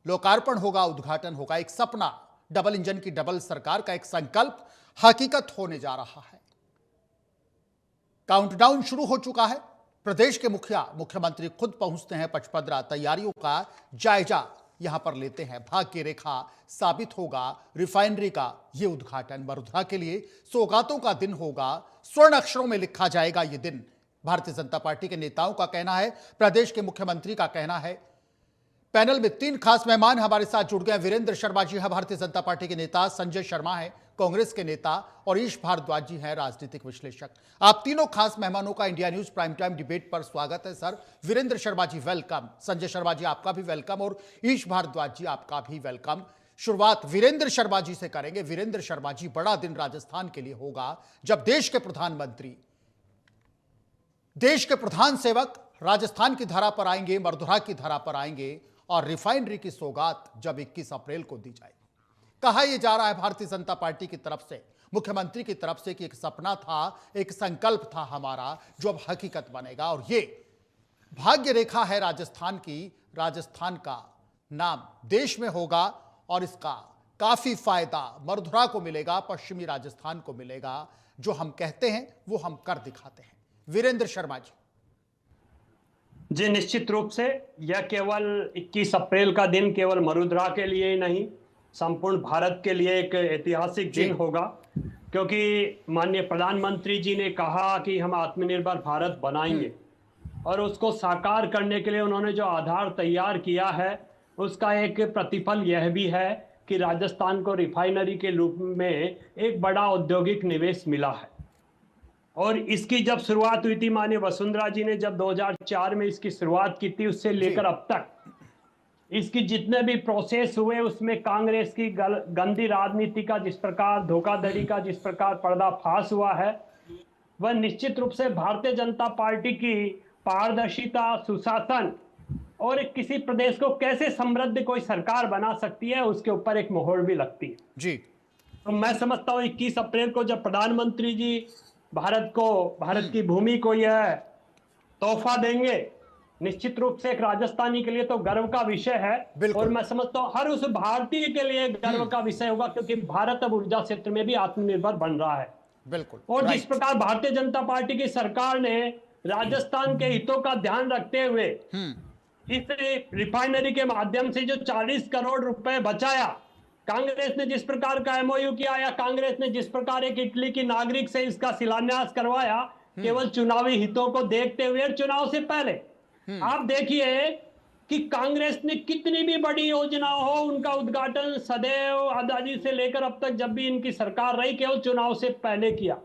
लोकार्पण होगा, उद्घाटन होगा। एक सपना, डबल इंजन की डबल सरकार का एक संकल्प हकीकत होने जा रहा है। काउंटडाउन शुरू हो चुका है। प्रदेश के मुख्यमंत्री खुद पहुंचते हैं पचपदरा। तैयारियों का जायजा यहां पर लेते हैं। भाग्य रेखा साबित होगा रिफाइनरी का यह उद्घाटन। वरुधा के लिए सौगातों का दिन होगा। स्वर्ण अक्षरों में लिखा जाएगा यह दिन। भारतीय जनता पार्टी के नेताओं का कहना है, प्रदेश के मुख्यमंत्री का कहना है। पैनल में 3 खास मेहमान हमारे साथ जुड़ गए। वीरेंद्र शर्मा जी हैं भारतीय जनता पार्टी के नेता, संजय शर्मा हैं कांग्रेस के नेता और ईश भारद्वाज जी हैं राजनीतिक विश्लेषक। आप तीनों खास मेहमानों का India news prime time debate पर स्वागत है। सर, वीरेंद्र शर्मा जी वेलकम, संजय शर्मा जी आपका भी वेलकम और ईश भारद्वाज जी आपका भी वेलकम। शुरुआत वीरेंद्र शर्मा जी से करेंगे। वीरेंद्र शर्मा जी, बड़ा दिन राजस्थान के लिए होगा जब देश के प्रधानमंत्री, देश के प्रधान सेवक राजस्थान की धरा पर आएंगे, मरधुरा की धरा पर आएंगे और रिफाइनरी की सौगात जब 21 अप्रैल को दी जाएगी। कहा यह जा रहा है भारतीय जनता पार्टी की तरफ से, मुख्यमंत्री की तरफ से कि एक सपना था, एक संकल्प था हमारा, जो अब हकीकत बनेगा। और ये भाग्य रेखा है राजस्थान की। राजस्थान का नाम देश में होगा और इसका काफी फायदा मरधुरा को मिलेगा, पश्चिमी राजस्थान को मिलेगा। जो हम कहते हैं वो हम कर दिखाते हैं। वीरेंद्र शर्मा जी। जी, निश्चित रूप से यह केवल 21 अप्रैल का दिन केवल मरुधरा के लिए ही नहीं, संपूर्ण भारत के लिए एक ऐतिहासिक दिन होगा, क्योंकि माननीय प्रधानमंत्री जी ने कहा कि हम आत्मनिर्भर भारत बनाएंगे और उसको साकार करने के लिए उन्होंने जो आधार तैयार किया है उसका एक प्रतिफल यह भी है कि राजस्थान को रिफाइनरी के रूप में एक बड़ा औद्योगिक निवेश मिला है। और इसकी जब शुरुआत हुई थी, माननीय वसुंधरा जी ने जब 2004 में इसकी शुरुआत की थी, उससे लेकर अब तक इसकी जितने भी प्रोसेस हुए उसमें कांग्रेस की गंदी राजनीति का जिस प्रकार, धोखाधड़ी का जिस प्रकार पर्दाफाश हुआ है, वह निश्चित रूप से भारतीय जनता पार्टी की पारदर्शिता, सुशासन और किसी प्रदेश को कैसे समृद्ध कोई सरकार बना सकती है उसके ऊपर एक मोहर भी लगती है जी। तो मैं समझता हूँ 21 अप्रैल को जब प्रधानमंत्री जी भारत की भूमि को यह तोहफा देंगे, निश्चित रूप से एक राजस्थानी के लिए तो गर्व का विषय है और मैं समझता हूँ हर उस भारतीय के लिए गर्व का विषय होगा, क्योंकि भारत अब ऊर्जा क्षेत्र में भी आत्मनिर्भर बन रहा है। बिल्कुल। और जिस प्रकार भारतीय जनता पार्टी की सरकार ने राजस्थान के हितों का ध्यान रखते हुए इस रिफाइनरी के माध्यम से जो 40 करोड़ रुपए बचाया, कांग्रेस ने जिस प्रकार का एमओयू किया या कांग्रेस ने जिस प्रकार एक इटली की नागरिक से इसका शिलान्यास करवाया, केवल चुनावी हितों को देखते हुए, चुनाव से पहले आप देखिए कि कांग्रेस ने कितनी भी बड़ी योजना हो, उनका उद्घाटन सदैव आजादी से लेकर अब तक जब भी इनकी सरकार रही, केवल चुनाव से पहले किया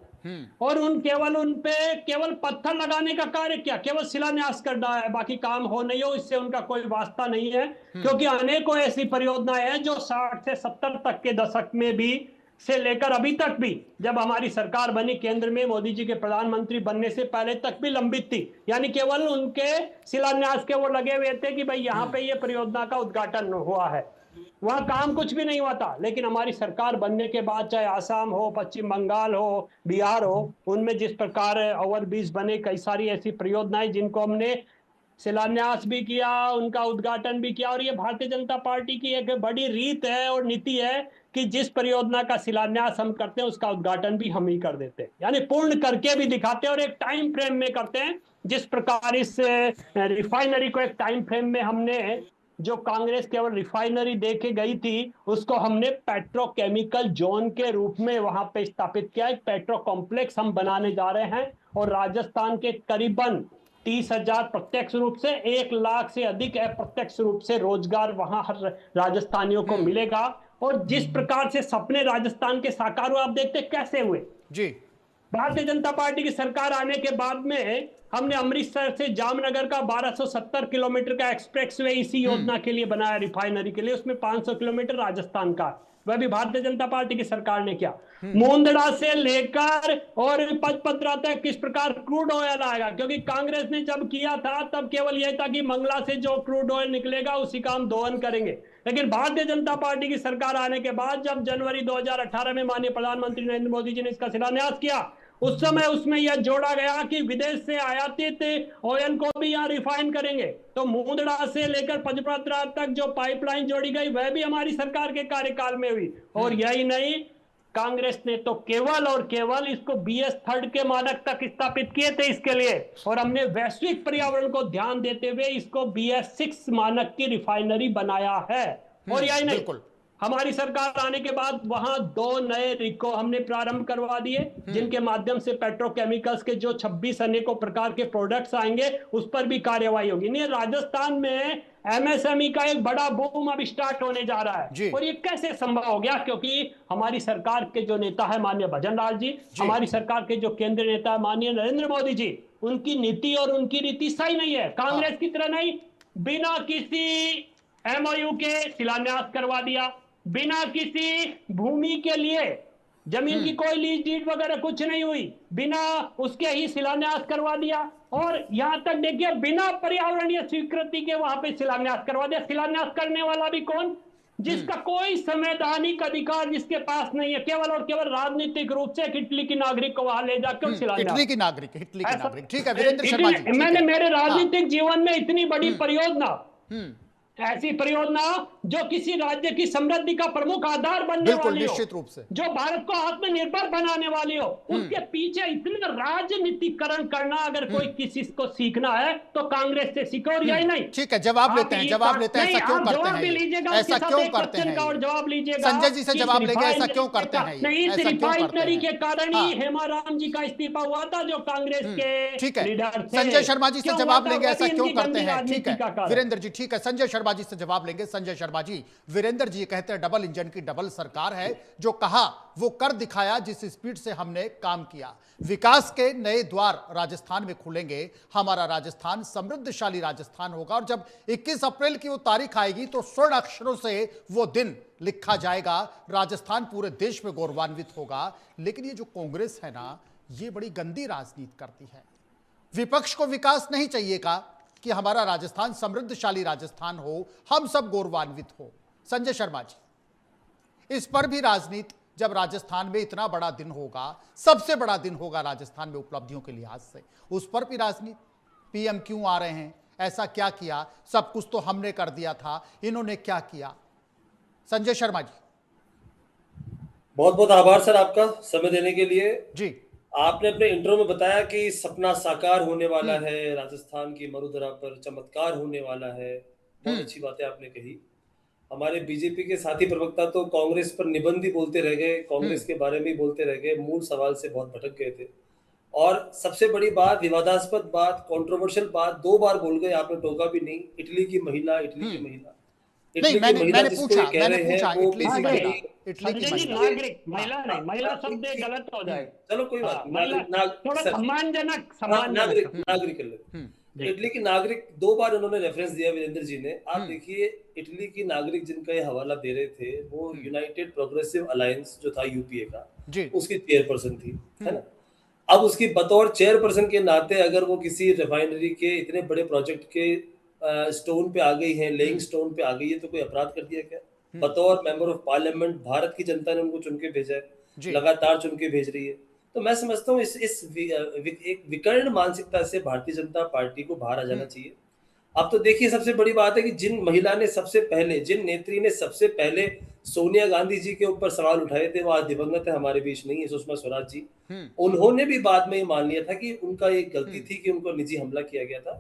और उन पे केवल पत्थर लगाने का कार्य किया, केवल शिलान्यास करना है, बाकी काम हो नहीं हो इससे उनका कोई वास्ता नहीं है। क्योंकि अनेकों ऐसी परियोजनाएं हैं जो 60 से 70 तक के दशक में भी से लेकर अभी तक भी, जब हमारी सरकार बनी केंद्र में मोदी जी के प्रधानमंत्री बनने से पहले तक भी लंबित थी, यानी केवल उनके शिलान्यास के वो लगे हुए थे कि भाई यहाँ पे ये परियोजना का उद्घाटन हुआ है, वहां काम कुछ भी नहीं हुआ था। लेकिन हमारी सरकार बनने के बाद चाहे आसाम हो, पश्चिम बंगाल हो, बिहार हो, उनमें जिस प्रकार ओवरब्रिज बने, कई सारी ऐसी परियोजनाएं जिनको हमने शिलान्यास भी किया, उनका उद्घाटन भी किया। और ये भारतीय जनता पार्टी की एक बड़ी रीत है और नीति है कि जिस परियोजना का शिलान्यास हम करते हैं उसका उद्घाटन भी हम ही कर देते हैं, यानी पूर्ण करके भी दिखाते हैं और एक टाइम फ्रेम में करते हैं। जिस प्रकार इस रिफाइनरी को एक टाइम फ्रेम में हमने, जो कांग्रेस केवल रिफाइनरी देके गई थी, उसको हमने पेट्रोकेमिकल जोन के रूप में वहां पे स्थापित किया। एक पेट्रो कॉम्प्लेक्स हम बनाने जा रहे हैं और राजस्थान के करीबन 30,000 प्रत्यक्ष रूप से, 1 लाख से अधिक अप्रत्यक्ष रूप से रोजगार वहां हर राजस्थानियों को मिलेगा। और जिस प्रकार से सपने राजस्थान के साकार हुए, आप देखते कैसे हुए जी। भारतीय जनता पार्टी की सरकार आने के बाद में हमने अमृतसर से जामनगर का 1270 किलोमीटर का एक्सप्रेसवे इसी योजना के लिए बनाया, रिफाइनरी के लिए। उसमें 500 किलोमीटर राजस्थान का, वह भी भारतीय जनता पार्टी की सरकार ने किया। मुंदड़ा से लेकर और पचपदरा तक किस प्रकार क्रूड ऑयल आएगा, क्योंकि कांग्रेस ने जब किया था तब केवल यह था कि मंगला से जो क्रूड ऑयल निकलेगा उसी का हम दोहन करेंगे। लेकिन भारतीय जनता पार्टी की सरकार आने के बाद जब जनवरी 2018 में माननीय प्रधानमंत्री नरेंद्र मोदी जी ने इसका शिलान्यास किया, उस समय उसमें यह जोड़ा गया कि विदेश से आयातित ऑयल को भी यहाँ रिफाइन करेंगे। तो मुंदड़ा से लेकर पचपदरा तक जो पाइपलाइन जोड़ी गई वह भी हमारी सरकार के कार्यकाल में हुई। और यही नहीं, कांग्रेस ने तो केवल और केवल इसको BS3 के मानक तक स्थापित किए थे इसके लिए, और हमने वैश्विक पर्यावरण को ध्यान देते हुए इसको BS6 मानक की रिफाइनरी बनाया है। और यही नहीं, हमारी सरकार आने के बाद वहां 2 नए रिको हमने प्रारंभ करवा दिए, जिनके माध्यम से पेट्रोकेमिकल्स के जो 26 अनेकों प्रकार के प्रोडक्ट्स आएंगे उस पर भी कार्यवाही होगी। नहीं, राजस्थान में MSME का एक बड़ा बूम अब स्टार्ट होने जा रहा है। और ये कैसे संभव हो गया? क्योंकि हमारी सरकार के जो नेता है माननीय भजन लाल जी, हमारी सरकार के जो केंद्रीय नेता है माननीय नरेंद्र मोदी जी, उनकी नीति और उनकी रीति सही नहीं है। कांग्रेस की तरह नहीं, बिना किसी MOU के शिलान्यास करवा दिया, बिना किसी भूमि के लिए, जमीन की कोई लीज डीड वगैरह कुछ नहीं हुई, बिना उसके ही शिलान्यास करवा दिया। और यहां तक देखिए, बिना पर्यावरणीय स्वीकृति के वहां पे शिलान्यास करवा दिया। शिलान्यास करने वाला भी कौन? जिसका कोई संवैधानिक अधिकार जिसके पास नहीं है, केवल और केवल राजनीतिक रूप से इटली की नागरिक को वहां ले जाकर शिलान्यास। इटली की नागरिक। ठीक है वीरेंद्र शर्मा जी, मैंने मेरे राजनीतिक जीवन में इतनी बड़ी परियोजना, ऐसी परियोजना जो किसी राज्य की समृद्धि का प्रमुख आधार बनने वाली हो, निश्चित रूप से जो भारत को आत्मनिर्भर बनाने वाली हो, उसके पीछे इतना राजनीतिकरण करना अगर कोई किसी को सीखना है तो कांग्रेस से सीखो। और यही नहीं, ठीक है, जवाब लेते हैं ऐसा क्यों करते हैं? ऐसा क्यों करते हैं? और जवाब लीजिएगा, संजय जी से जवाब लेंगे, ऐसा क्यों करते हैं? नहीं, इस रिफाइनरी के कारण ही हेमाराम जी का इस्तीफा हुआ था, जो कांग्रेस के ठीक है। लीडर थे। संजय शर्मा जी से जवाब लेंगे, ऐसा क्यों करते हैं? ठीक है वीरेंद्र जी, ठीक है, संजय शर्मा जी से जवाब लेंगे। संजय शर्मा जी, वीरेंद्र जी कहते हैं डबल इंजन की डबल सरकार है, जो कहा वो कर दिखाया, जिस स्पीड से हमने काम किया। विकास के नए द्वार राजस्थान में खुलेंगे, हमारा राजस्थान समृद्धशाली राजस्थान होगा। और जब 21 अप्रैल की वो तारीख आएगी तो स्वर्ण अक्षरों से वो दिन लिखा जाएगा, राजस्थान पूरे देश में गौरवान्वित होगा। लेकिन ये जो कांग्रेस है ना, ये बड़ी गंदी राजनीति करती है। विपक्ष को विकास नहीं चाहिए का कि हमारा राजस्थान समृद्धशाली राजस्थान हो, हम सब गौरवान्वित हो। संजय शर्मा जी, इस पर भी राजनीति, जब राजस्थान में इतना बड़ा दिन होगा, सबसे बड़ा दिन होगा राजस्थान में उपलब्धियों के लिहाज से, उस पर भी राजनीति। PM क्यों आ रहे हैं, ऐसा क्या किया, सब कुछ तो हमने कर दिया था, इन्होंने क्या किया? संजय शर्मा जी। बहुत बहुत आभार सर आपका समय देने के लिए जी। आपने अपने इंट्रो में बताया कि सपना साकार होने वाला है, राजस्थान की मरुधरा पर चमत्कार होने वाला है। बहुत अच्छी बातें आपने कही। हमारे बीजेपी के साथी प्रवक्ता तो कांग्रेस पर निबंध ही बोलते रह गए, कांग्रेस के बारे में ही बोलते रह गए, मूल सवाल से बहुत भटक गए थे। और सबसे बड़ी बात, विवादास्पद बात, कंट्रोवर्शियल बात 2 बार बोल गए, आपने टोका भी नहीं। इटली की महिला, इटली की महिला, नहीं, मैंने पूछा इटली की नागरिक, महिला नहीं, महिला शब्द गलत हो जाए। चलो कोई बात थोड़ा सम्मानजनक नागरिक कर लेते। इटली की नागरिक 2 बार उन्होंने रेफरेंस दिया वीरेंद्र जी ने। आप देखिए, इटली की नागरिक जिनका ये हवाला दे रहे थे, वो यूनाइटेड प्रोग्रेसिव अलायंस जो था UPA का, उसकी चेयरपर्सन थी, है ना। अब उसकी बतौर चेयरपर्सन के नाते अगर वो किसी रिफाइनरी के इतने बड़े प्रोजेक्ट के स्टोन पे आ गई है, लेइंग स्टोन पे आ गई है, तो कोई अपराध कर दिया क्या? बतौर मेंबर ऑफ पार्लियामेंट भारत की जनता ने उनको चुन के भेजा है, लगातार चुन के भेज रही है। तो मैं समझता हूँ एक विकर्ण मानसिकता से भारतीय जनता पार्टी को बाहर आ जाना चाहिए। अब तो देखिए, सबसे बड़ी बात है कि जिन महिला ने सबसे पहले, जिन नेत्री ने सबसे पहले सोनिया गांधी जी के ऊपर सवाल उठाए थे, वो आज दिवंगत है, हमारे बीच नहीं है, सुषमा स्वराज जी। उन्होंने भी बाद में मान लिया था कि उनका एक गलती थी कि उनको निजी हमला किया गया था।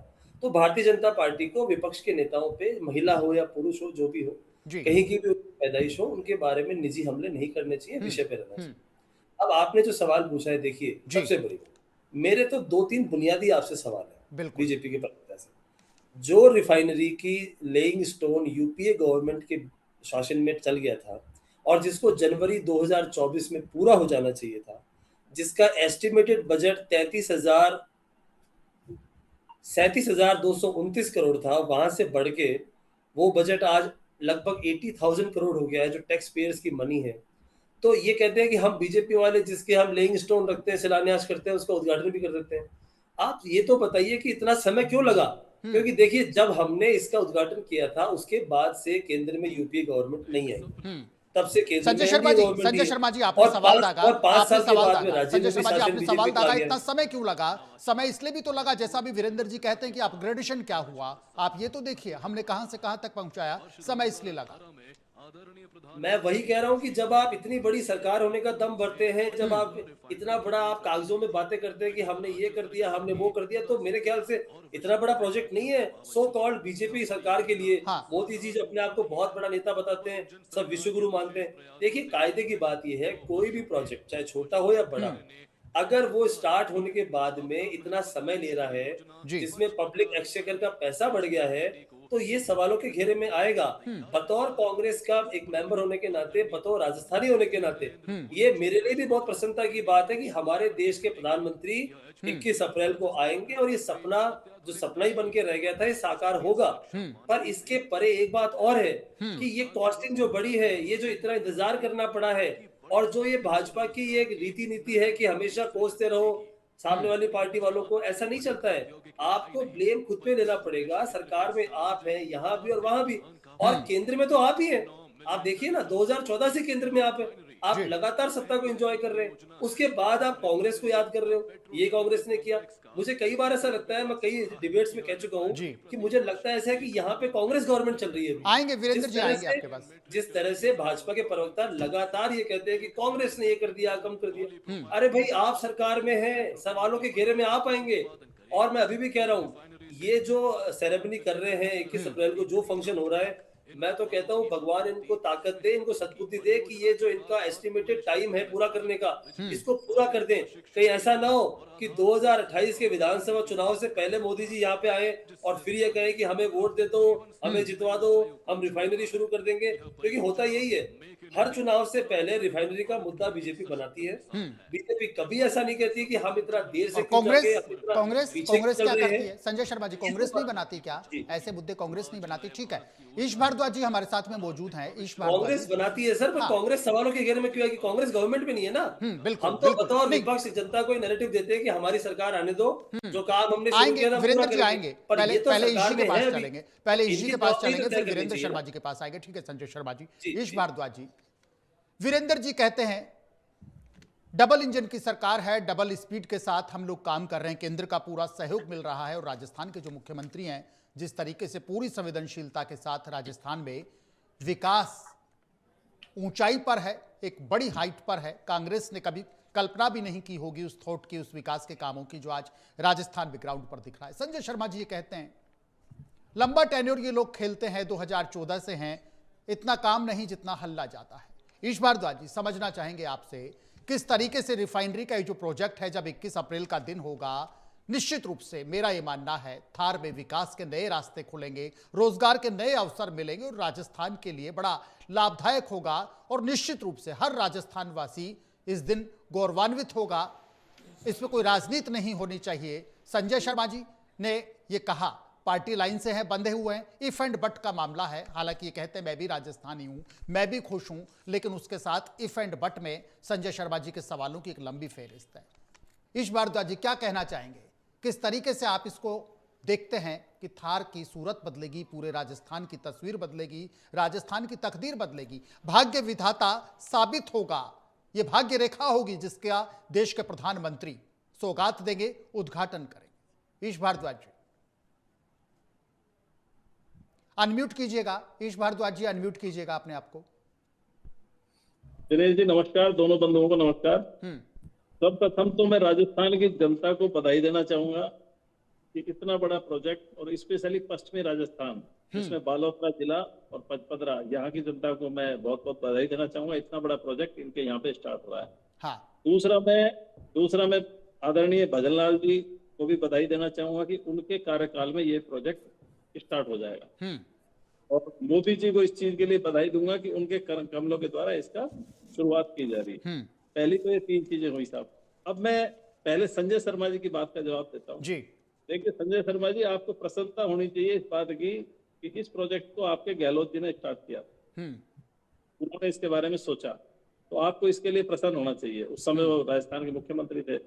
तो भारतीय जनता पार्टी को विपक्ष के नेताओं पे, महिला हो या पुरुष हो, जो भी हो, कहीं की भी पैदाइश हो, उनके बारे में निजी हमले नहीं करने चाहिए, विषय पे रहना चाहिए। अब आपने जो सवाल पूछा है, देखिए सबसे बड़ी, मेरे तो 2-3 बुनियादी आपसे सवाल है बीजेपी के प्रवक्ता से। जो रिफाइनरी की लेइंग स्टोन UPA गवर्नमेंट के शासन में चल गया था और जिसको जनवरी 2024 में पूरा हो जाना चाहिए था, जिसका एस्टिमेटेड बजट 37,229 करोड़ था, वहां से बढ़ के वो बजट आज लगभग 80,000 करोड़ हो गया है, जो टैक्स पेयर्स की मनी है। तो ये कहते हैं कि हम बीजेपी वाले जिसके हम लेइंग स्टोन रखते हैं, शिलान्यास करते हैं, उसका उद्घाटन भी कर देते हैं। आप ये तो बताइए कि इतना समय क्यों लगा? क्योंकि देखिए, जब हमने इसका उद्घाटन किया था, उसके बाद से केंद्र में UPA गवर्नमेंट नहीं आई। तब से केंद्र में संजय शर्मा जी, गवर्नमेंट संजय ही शर्मा जी, है। आपने और सवाल पांच दागा, और 5 आपने साल के सवाल बाद में दागा, राज्य संजय में भी शर्मा जी, शासन आपने बीजेपी सवाल का आ दागा, गया। इतना समय क्यों लगा? समय इसलिए भी तो लगा, जैसा भी वीरेंद्र जी कहते हैं कि अपग्रेडेशन क्या हुआ, आप ये तो देखिए हमने कहां से कहां तक पहुंचाया, समय इसलिए लगा। मैं वही कह रहा हूं कि जब आप इतनी बड़ी सरकार होने का दम भरते हैं, जब आप इतना बड़ा आप कागजों में बातें करते हैं कि हमने ये कर दिया, हमने वो कर दिया, तो मेरे ख्याल से इतना बड़ा प्रोजेक्ट नहीं है सो कॉल्ड बीजेपी सरकार के लिए। हाँ। मोदी जी जो अपने आप को बहुत बड़ा नेता बताते हैं, सब विश्वगुरु मानते हैं। देखिए कायदे की बात यह है, कोई भी प्रोजेक्ट चाहे छोटा हो या बड़ा, अगर वो स्टार्ट होने के बाद में इतना समय ले रहा है, जी। जिसमें पब्लिक एक्सचेकर का पैसा बढ़ गया है, तो ये सवालों के घेरे में आएगा। बतौर कांग्रेस का एक मेंबर होने के नाते, बतौर राजस्थानी होने के नाते, ये मेरे लिए भी बहुत प्रसन्नता की बात है कि हमारे देश के प्रधानमंत्री 21 अप्रैल को आएंगे और ये सपना जो सपना ही बन के रह गया था, ये साकार होगा। पर इसके परे एक बात और है कि ये कॉस्टिंग जो बड़ी है, ये जो इतना इंतजार करना पड़ा है, और जो ये भाजपा की ये रीति नीति है कि हमेशा कोसते रहो सामने वाली पार्टी वालों को, ऐसा नहीं चलता है। आपको ब्लेम खुद पे लेना पड़ेगा। सरकार में आप हैं, यहाँ भी और वहां भी, और केंद्र में तो आप ही हैं। आप देखिए ना, 2014 से केंद्र में आप हैं, आप जी। लगातार सत्ता को एंजॉय कर रहे हैं। उसके बाद आप कांग्रेस को याद कर रहे हो, ये कांग्रेस ने किया। मुझे कई बार ऐसा लगता है, मैं कई डिबेट्स में कह चुका हूँ जी। कि मुझे लगता है ऐसा है कि यहाँ पे कांग्रेस गवर्नमेंट चल रही है अभी। आएंगे वीरेंद्र जिस जी, तरह आएंगे से आपके पास। जिस तरह से भाजपा के प्रवक्ता लगातार ये कहते हैं कि कांग्रेस ने ये कर दिया, कम कर दिया। अरे भाई, आप सरकार में हैं, सवालों के घेरे में आप आएंगे। और मैं अभी भी कह रहा हूँ, ये जो सेरेमनी कर रहे हैं 21 अप्रैल को जो फंक्शन हो रहा है, मैं तो कहता हूँ भगवान इनको ताकत दे, इनको सद्बुद्धि दे कि ये जो इनका एस्टिमेटेड टाइम है पूरा करने का, इसको पूरा कर दें। कहीं ऐसा ना हो कि 2028 के विधानसभा चुनाव से पहले मोदी जी यहाँ पे आए और फिर ये कहे कि हमें वोट दे दो, हमें जितवा दो, हम रिफाइनरी शुरू कर देंगे। क्योंकि होता यही है, हर चुनाव से पहले रिफाइनरी का मुद्दा बीजेपी बनाती है। बीजेपी कभी ऐसा नहीं कहती कि हम इतना देर से और क्यों जाके कांग्रेस, हम इतना कांग्रेस पीछे कांग्रेस चल क्या रहे करती हैं। है? संजय शर्मा जी, कांग्रेस नहीं बनाती क्या? जी। ऐसे मुद्दे कांग्रेस नहीं बनाती, ठीक है। ईश भारद्वाज जी हमारे साथ में मौजूद हैं। ईश भारद्वाज कांग्रेस जी। बनाती है सर, पर हाँ। कांग्रेस सवालों के घेरे में क्यों है कि कांग्रेस गवर्नमेंट में नहीं है ना। बिल्कुल हम तो बिल्कुल बतौर नहीं। विपक्ष जनता को नैरेटिव देते हैं कि हमारी सरकार आने दो, जो काम हमने शुरू आएंगे किया था पूरा वीरेंद्र जी, करेंगे। आएंगे। पर पहले ये तो पहले सरकार ईशी के में पास है अभी। चलेंगे, पहले ईशी इनकी के पास जवाबदेही चलेंगे, तो फिर तय करनी वीरेंद्र चाहिए शर्मा ना। जी के पास आएंगे। ठीक है संजय शर्मा जी। जी, ईश जी। भारद्वाज जी, वीरेंद्र जी कहते हैं डबल इंजन की सरकार है, डबल स्पीड के साथ हम लोग काम कर रहे हैं, केंद्र का पूरा सहयोग मिल रहा है, और राजस्थान के जो मुख्यमंत्री हैं, जिस तरीके से पूरी संवेदनशीलता के साथ राजस्थान में विकास ऊंचाई पर है, एक बड़ी हाइट पर है। कांग्रेस ने कभी कल्पना भी नहीं की होगी उस थॉट की, उस विकास के कामों की, जो आज राजस्थान में ग्राउंड पर दिख रहा है। संजय शर्मा जी ये कहते हैं लंबा टेन्योर ये लोग खेलते हैं, 2014 से हैं, इतना काम नहीं जितना हल्ला जाता है। ईश भारद्वाज जी, समझना चाहेंगे आपसे किस तरीके से रिफाइनरी का ये जो प्रोजेक्ट है, जब 21 अप्रैल का दिन होगा, निश्चित रूप से मेरा ये मानना है थार में विकास के नए रास्ते खुलेंगे, रोजगार के नए अवसर मिलेंगे, और राजस्थान के लिए बड़ा लाभदायक होगा, और निश्चित रूप से हर राजस्थान वासी इस दिन गौरवान्वित होगा। इसमें कोई राजनीति नहीं होनी चाहिए। संजय शर्मा जी ने ये कहा, पार्टी लाइन से हैं, बंधे हुए हैं, इफ एंड बट का मामला है। हालांकि ये कहते हैं मैं भी राजस्थानी हूं, मैं भी खुश हूं, लेकिन उसके साथ इफ एंड बट में संजय शर्मा जी के सवालों की एक लंबी फहरिस्त है। ईश भारद्वाज जी क्या कहना चाहेंगे, किस तरीके से आप इसको देखते हैं कि थार की सूरत बदलेगी, पूरे राजस्थान की तस्वीर बदलेगी, राजस्थान की तकदीर बदलेगी, भाग्य विधाता साबित होगा, यह भाग्य रेखा होगी जिसका देश के प्रधानमंत्री सौगात देंगे, उद्घाटन करेंगे। ईश भारद्वाज जी अनम्यूट कीजिएगा। ईश भारद्वाज जी अनम्यूट कीजिएगा अपने आप को। दिनेश जी नमस्कार, दोनों बंधुओं को नमस्कार। सर्वप्रथम तो मैं राजस्थान की जनता को बधाई देना चाहूंगा कि इतना बड़ा प्रोजेक्ट, और स्पेशली पश्चिमी राजस्थान, जिसमें बालोतरा जिला और पचपदरा, यहाँ की जनता को मैं बहुत बहुत बधाई देना चाहूंगा। इतना बड़ा प्रोजेक्ट इनके यहाँ पे स्टार्ट हुआ है। हाँ। दूसरा मैं आदरणीय भजनलाल जी को भी बधाई देना चाहूंगा कि उनके कार्यकाल में ये प्रोजेक्ट स्टार्ट हो जाएगा, और मोदी जी को इस चीज के लिए बधाई दूंगा कि उनके कमलों के द्वारा इसका शुरुआत की जा रही है। पहली तो ये 3 चीजें हुई साहब। अब मैं पहले संजय शर्मा जी की बात का जवाब देता हूँ जी। देखिए संजय शर्मा जी, आपको प्रसन्नता होनी चाहिए इस बात की कि इस प्रोजेक्ट को आपके गहलोत जी ने स्टार्ट किया, उन्होंने इसके बारे में सोचा, तो आपको इसके लिए प्रसन्न होना चाहिए। उस समय वो राजस्थान के मुख्यमंत्री थे।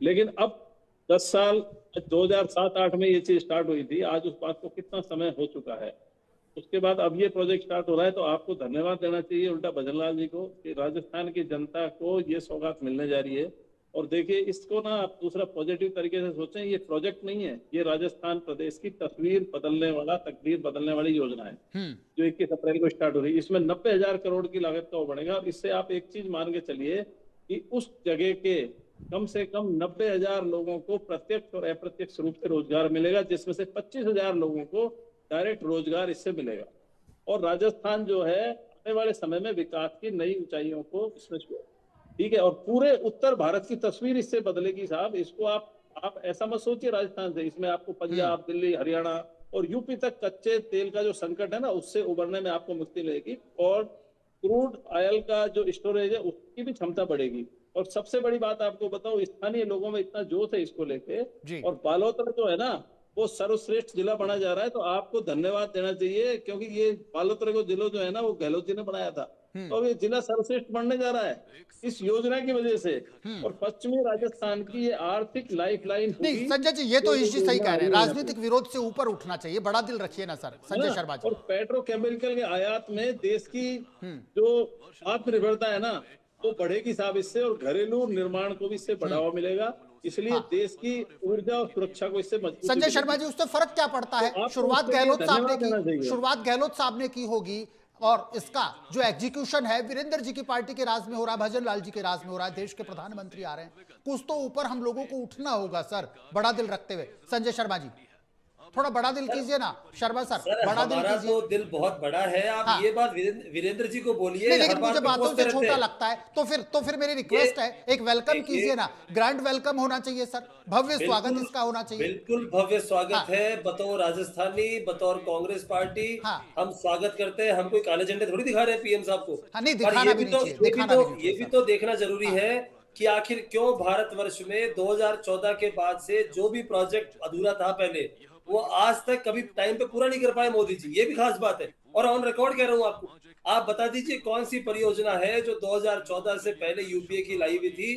लेकिन अब 10 साल 2007-8 में ये चीज स्टार्ट हुई थी, आज उस बात को कितना समय हो चुका है। उसके बाद अब ये प्रोजेक्ट स्टार्ट हो रहा है, तो आपको धन्यवाद देना चाहिए उल्टा भजनलाल जी को कि राजस्थान की जनता को ये सौगात मिलने जा रही है। और देखिए इसको ना आप दूसरा पॉजिटिव तरीके से सोचें, ये प्रोजेक्ट नहीं है, ये राजस्थान प्रदेश की तस्वीर बदलने वाला, तकदीर बदलने वाली योजना है जो 21 अप्रैल को स्टार्ट हो रही है। इसमें 90,000 करोड़ की लागत का वो बढ़ेगा। और इससे आप एक चीज मान के चलिए कि उस जगह के कम से कम 90,000 लोगों को प्रत्यक्ष और अप्रत्यक्ष रूप से रोजगार मिलेगा, जिसमें से 25,000 लोगों को डायरेक्ट रोजगार इससे मिलेगा। और राजस्थान जो है आने वाले समय में विकास की नई ऊंचाइयों को इसमें, ठीक है, और पूरे उत्तर भारत की तस्वीर इससे बदलेगी साहब। इसको आप ऐसा मत सोचिए राजस्थान से, इसमें आपको पंजाब, दिल्ली, हरियाणा और यूपी तक कच्चे तेल का जो संकट है ना, उससे उबरने में आपको मुक्ति मिलेगी। और क्रूड ऑयल का जो स्टोरेज है उसकी भी क्षमता बढ़ेगी। और सबसे बड़ी बात आपको बताऊं, स्थानीय लोगों में इतना जोश है इसको लेके। और बालोतरा जो है ना, वो सर्वश्रेष्ठ जिला बना जा रहा है, तो आपको धन्यवाद देना चाहिए, क्योंकि ये बालोतरा को जिला जो है ना, वो गहलोत जी ने बनाया था। तो ये जिला सर्वश्रेष्ठ बनने जा रहा है इस योजना की वजह से। और पश्चिमी राजस्थान की ये आर्थिक लाइफलाइन होगी। नहीं संजय जी, ये तो इसी सही कह रहे हैं, राजनीतिक विरोध से ऊपर उठना चाहिए, बड़ा दिल रखिए ना सर संजय शर्मा जी। और पेट्रोकेमिकल के आयात में देश की जो आत्मनिर्भरता है ना, वो बढ़ेगी साहब इससे, और घरेलू निर्माण को भी इससे बढ़ावा मिलेगा। इसलिए देश की ऊर्जा और सुरक्षा को इससे मजबूती संजय शर्मा जी, उससे फर्क क्या पड़ता है? शुरुआत गहलोत साहब ने की होगी, और इसका जो एग्जीक्यूशन है वीरेंद्र जी की पार्टी के राज में हो रहा है, भजनलाल जी के राज में हो रहा है, देश के प्रधानमंत्री आ रहे हैं, कुछ तो ऊपर हम लोगों को उठना होगा सर, बड़ा दिल रखते हुए। संजय शर्मा जी थोड़ा बड़ा दिल कीजिए ना, शर्मा सर बड़ा दिल कीजिए। तो दिल बहुत बड़ा है, आप ये बात वीरेंद्र जी को बोलिए। नहीं, लेकिन मुझे बातों से छोटा लगता है, तो फिर मेरी रिक्वेस्ट है, एक वेलकम कीजिए ना, ग्रैंड वेलकम होना चाहिए सर, भव्य स्वागत इसका होना चाहिए। बिल्कुल भव्य स्वागत है, बतौर राजस्थानी, बतौर कांग्रेस पार्टी हम स्वागत करते हैं। हम कोई काले झंडे थोड़ी दिखा रहे हैं पीएम साहब को। नहीं, दिखाना भी नहीं चाहिए। ये भी तो देखना जरूरी है कि आखिर क्यों भारतवर्ष में 2014 के बाद से जो भी प्रोजेक्ट अधूरा था पहले, वो आज तक कभी टाइम पे पूरा नहीं कर पाए मोदी जी। ये भी खास बात है, और ऑन रिकॉर्ड कह रहा हूं आपको। आप बता दीजिए कौन सी परियोजना है जो 2014 से पहले यूपीए की लाई हुई थी,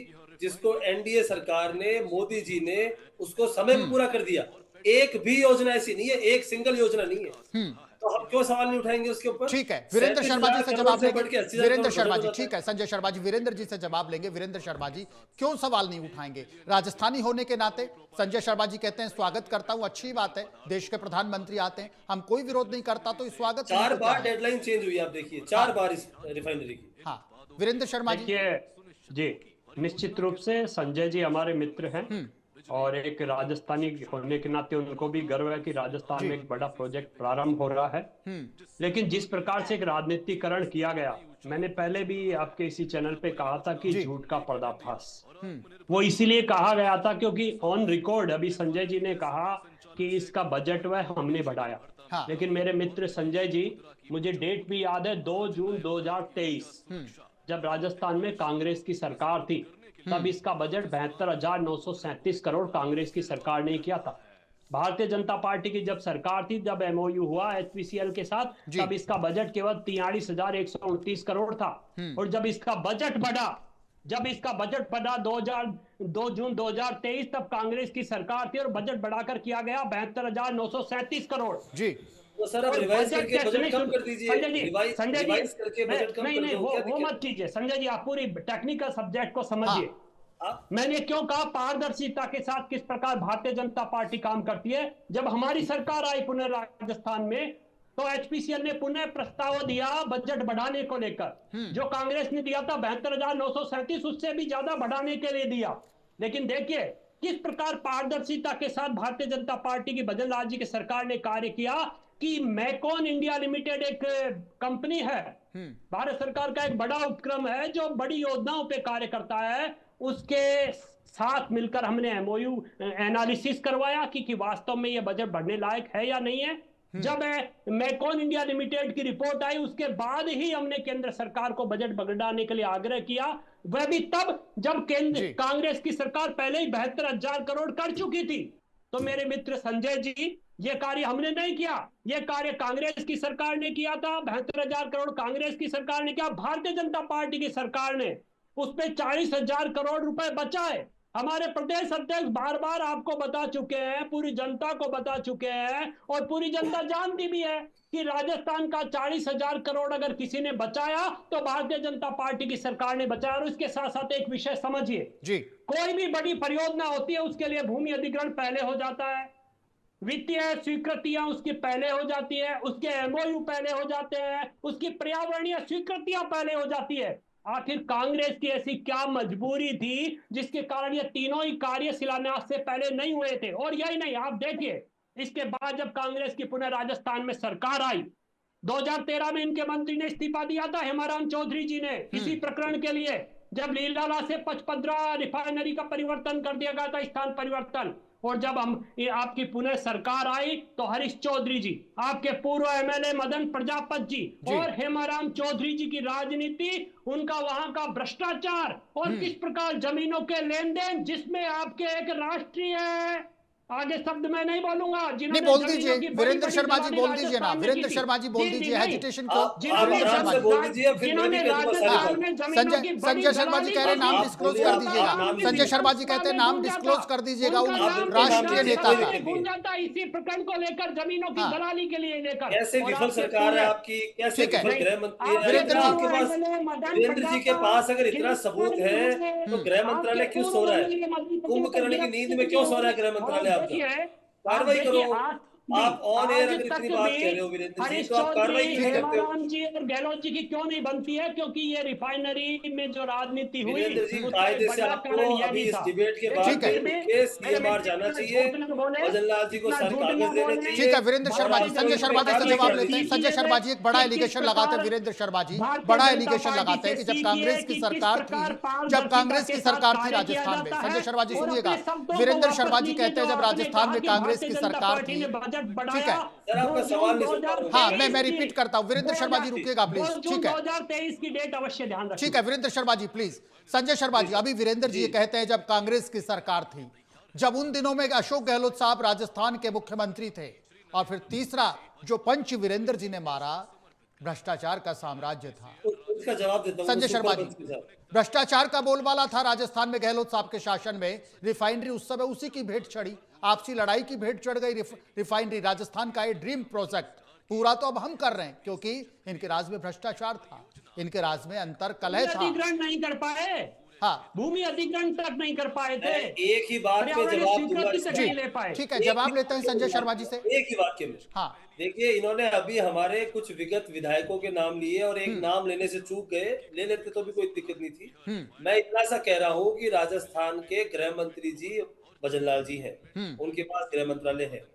जिसको एनडीए सरकार ने, मोदी जी ने उसको समय पे पूरा कर दिया। एक भी योजना ऐसी नहीं है, एक सिंगल योजना नहीं है। तो हम क्यों सवाल नहीं उठाएंगे उसके ऊपर? ठीक है, वीरेंद्र शर्मा जी से जवाब लेंगे। वीरेंद्र शर्मा जी, ठीक है संजय शर्मा जी, वीरेंद्र जी से जवाब लेंगे। वीरेंद्र शर्मा जी क्यों सवाल नहीं उठाएंगे? राजस्थानी होने के नाते संजय शर्मा जी कहते हैं स्वागत करता हूं, अच्छी बात है, देश के प्रधानमंत्री आते हैं, हम कोई विरोध नहीं करता, तो स्वागत। 4 बार डेडलाइन चेंज हुई, आप देखिए 4 बार इस रिफाइनरी की। हाँ वीरेंद्र शर्मा जी, निश्चित रूप से संजय जी हमारे मित्र हैं, और एक राजस्थानी होने के नाते उनको भी गर्व है कि राजस्थान में एक बड़ा प्रोजेक्ट प्रारंभ हो रहा है। लेकिन जिस प्रकार से एक राजनीतिकरण किया गया, मैंने पहले भी आपके इसी चैनल पे कहा था कि झूठ का पर्दाफाश, वो इसीलिए कहा गया था क्योंकि ऑन रिकॉर्ड अभी संजय जी ने कहा कि इसका बजट वह हमने बढ़ाया। लेकिन मेरे मित्र संजय जी, मुझे डेट भी याद है, 2 जून 2023, जब राजस्थान में कांग्रेस की सरकार थी, तब इसका बजट 72,937 करोड़ कांग्रेस की सरकार ने किया था। भारतीय जनता पार्टी की जब सरकार थी, जब एमओयू हुआ एचपीसीएल के साथ, तब इसका बजट केवल 43,129 करोड़ था। और जब इसका बजट बढ़ा 2 जून 2023, तब कांग्रेस की सरकार थी और बजट बढ़ाकर किया गया 72,937 करोड़ जी। तो सर आप रिवाइज करके बजट कम कर दीजिए। रिवाइज करके बजट कम कर दीजिए। वो मत कीजिए संजय जी, आप पूरी टेक्निकल सब्जेक्ट को समझिए। मैंने क्यों कहा पारदर्शिता के साथ किस प्रकार भारतीय जनता पार्टी काम करती है। जब हमारी सरकार आई पुनः राजस्थान में, तो एचपीसीएल ने पुनः प्रस्ताव दिया बजट बढ़ाने को लेकर, जो कांग्रेस ने दिया था 72,937, उससे भी ज्यादा बढ़ाने के लिए दिया। लेकिन देखिए किस प्रकार पारदर्शिता के साथ भारतीय जनता पार्टी की भजनलाल जी की सरकार ने कार्य किया कि मैकॉन इंडिया लिमिटेड एक कंपनी है, भारत सरकार का एक बड़ा उपक्रम है जो बड़ी योजनाओं पे कार्य करता है, उसके साथ मिलकर हमने एमओयू एनालिसिस करवाया कि वास्तव में ये बजट बढ़ने लायक है या नहीं है। जब मैकॉन इंडिया लिमिटेड की रिपोर्ट आई, उसके बाद ही हमने केंद्र सरकार को बजट बढ़ाने के लिए आग्रह किया, वह भी तब जब केंद्र कांग्रेस की सरकार पहले ही 72,000 करोड़ कर चुकी थी। तो मेरे मित्र संजय जी, ये कार्य हमने नहीं किया, ये कार्य कांग्रेस की सरकार ने किया था। 72,000 करोड़ कांग्रेस की सरकार ने किया, भारतीय जनता पार्टी की सरकार ने उस पे 40,000 करोड़ रुपए बचाए हमारे प्रदेश अध्यक्ष बार बार आपको बता चुके हैं, पूरी जनता को बता चुके हैं, और पूरी जनता जानती भी है कि राजस्थान का 40,000 करोड़ अगर किसी ने बचाया तो भारतीय जनता पार्टी की सरकार ने बचाया। और उसके साथ साथ एक विषय समझिए जी, कोई भी बड़ी परियोजना होती है उसके लिए भूमि अधिग्रहण पहले हो जाता है, वित्तीय स्वीकृतियां उसकी पहले हो जाती है, उसके एमओयू पहले हो जाते हैं, उसकी पर्यावरणीय स्वीकृतियां पहले हो जाती है। आखिर कांग्रेस की ऐसी क्या मजबूरी थी जिसके कारण ये तीनों ही कार्य शिलान्यास से पहले नहीं हुए थे? और यही नहीं, आप देखिए इसके बाद जब कांग्रेस की पुनः राजस्थान में सरकार आई, 2013 में इनके मंत्री ने इस्तीफा दिया था, हेमाराम चौधरी जी ने, इसी प्रकरण के लिए, जब लीलाला से पचपदरा रिफाइनरी का परिवर्तन कर दिया गया था, स्थान परिवर्तन। और जब आपकी पुनः सरकार आई तो हरीश चौधरी जी, आपके पूर्व एमएलए मदन प्रजापत जी और हेमाराम चौधरी जी की राजनीति, उनका वहां का भ्रष्टाचार और किस प्रकार जमीनों के लेन देन, जिसमें आपके एक राष्ट्रीय, आगे शब्द मैं नहीं बोलूंगा, नहीं बोल दीजिए वीरेंद्र शर्मा जी, बोल दीजिए ना, वीरेंद्र शर्मा जी बोल दीजिए, एजिटेशन को वीरेंद्र शर्मा जी बोल दीजिए, फिर मैं भी कह दूंगा सारी बात। संजय शर्मा जी कह रहे हैं नाम डिस्क्लोज कर दीजिएगा, संजय शर्मा जी कहते हैं नाम डिस्क्लोज कर दीजिएगा उन राष्ट्रीय नेता का। इसी प्रकरण को लेकर, जमीनों की दलाली के लिए लेकर। कैसे विफल सरकार है आपकी, कैसे ठीक है। विफल गृह मंत्री है वीरेंद्र आपके पास? वीरेंद्र जी के पास अगर इतना सबूत है तो गृह मंत्रालय क्यों सो रहा है? कुंभकर्ण की नींद में क्यों सो रहा है गृह मंत्रालय आपका? कार्रवाई करो। आप ऑन एयर अगर इतनी बात कह रहे हो वीरेंद्र जी, तो आप कार्रवाई क्यों करते हो? हेमाराम जी और गहलोत जी की क्यों नहीं बनती है? क्योंकि ये रिफाइनरी में जो राजनीति हुई, वीरेंद्र जी कायदे से आपको अभी इस डिबेट के बाद सीएमआर जाना चाहिए, भजनलाल जी को सारे कागज देने चाहिए। ठीक है वीरेंद्र शर्मा जी, संजय शर्मा जी से जवाब लेते हैं। संजय शर्मा जी एक बड़ा एलिगेशन लगाते हैं, वीरेंद्र शर्मा जी बड़ा एलिगेशन लगाते हैं कि जब कांग्रेस की सरकार थी, राजस्थान में, संजय शर्मा जी सुनिएगा, वीरेंद्र शर्मा जी कहते हैं जब राजस्थान में कांग्रेस की सरकार थी, ठीक है सर आपका सवाल नहीं सुन पा रहा हूं। हाँ मैं रिपीट करता हूं, वीरेंद्र शर्मा जी रुकिएगा प्लीज, ठीक है 2023 की डेट अवश्य ध्यान रखिए। ठीक है वीरेंद्र शर्मा जी प्लीज। संजय शर्मा जी, अभी वीरेंद्र जी ये कहते हैं जब कांग्रेस की सरकार थी, जब उन दिनों में अशोक गहलोत साहब राजस्थान के मुख्यमंत्री थे, और फिर तीसरा जो पंच वीरेंद्र जी ने मारा, भ्रष्टाचार का साम्राज्य था। इसका जवाब देता हूं संजय शर्मा जी, भ्रष्टाचार का बोलबाला था राजस्थान में गहलोत साहब के शासन में। रिफाइनरी उस समय उसी की भेंट चढ़ी, आपसी लड़ाई की भेंट चढ़ गई। रिफाइनरी राजस्थान का ये ड्रीम प्रोजेक्ट पूरा तो अब हम कर रहे हैं, क्योंकि इनके राज में भ्रष्टाचार था, इनके राज में अंतर कलह था। अधिग्रहण नहीं कर पाए, हाँ भूमि अधिग्रहण तक नहीं कर पाए थे। एक ही बात पे जवाब दूंगा, ठीक है जवाब लेते हैं संजय शर्मा जी से एक ही वाक्य में। हाँ देखिए इन्होंने अभी हमारे कुछ विगत विधायकों के नाम लिए और एक नाम लेने से चूक गए, ले लेते तो भी कोई दिक्कत नहीं थी। मैं इतना सा कह रहा हूँ कि राजस्थान के गृह मंत्री जी भजनलाल जी हैं, उनके पास गृह मंत्रालय है,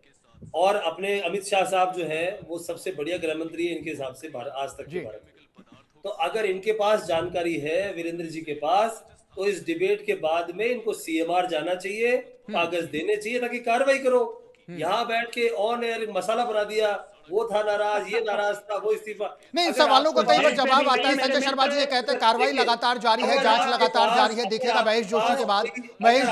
और अपने अमित शाह साहब जो है वो सबसे बढ़िया गृह मंत्री है इनके हिसाब से आज तक के भारत में। तो अगर इनके पास जानकारी है वीरेंद्र जी के पास, तो इस डिबेट के बाद में इनको सीएमआर जाना चाहिए, कागज देने चाहिए ताकि कार्रवाई करो। यहाँ बैठ के ऑन एयर मसाला बना दिया, वो था नाराज, ये नाराज था, वो इस्तीफा। नहीं, इन सवालों को कई बार जवाब आता है। संजय शर्मा जी ये कहते हैं कार्रवाई लगातार जारी है, जांच लगातार जारी है। देखिएगा महेश जोशी के बाद, महेश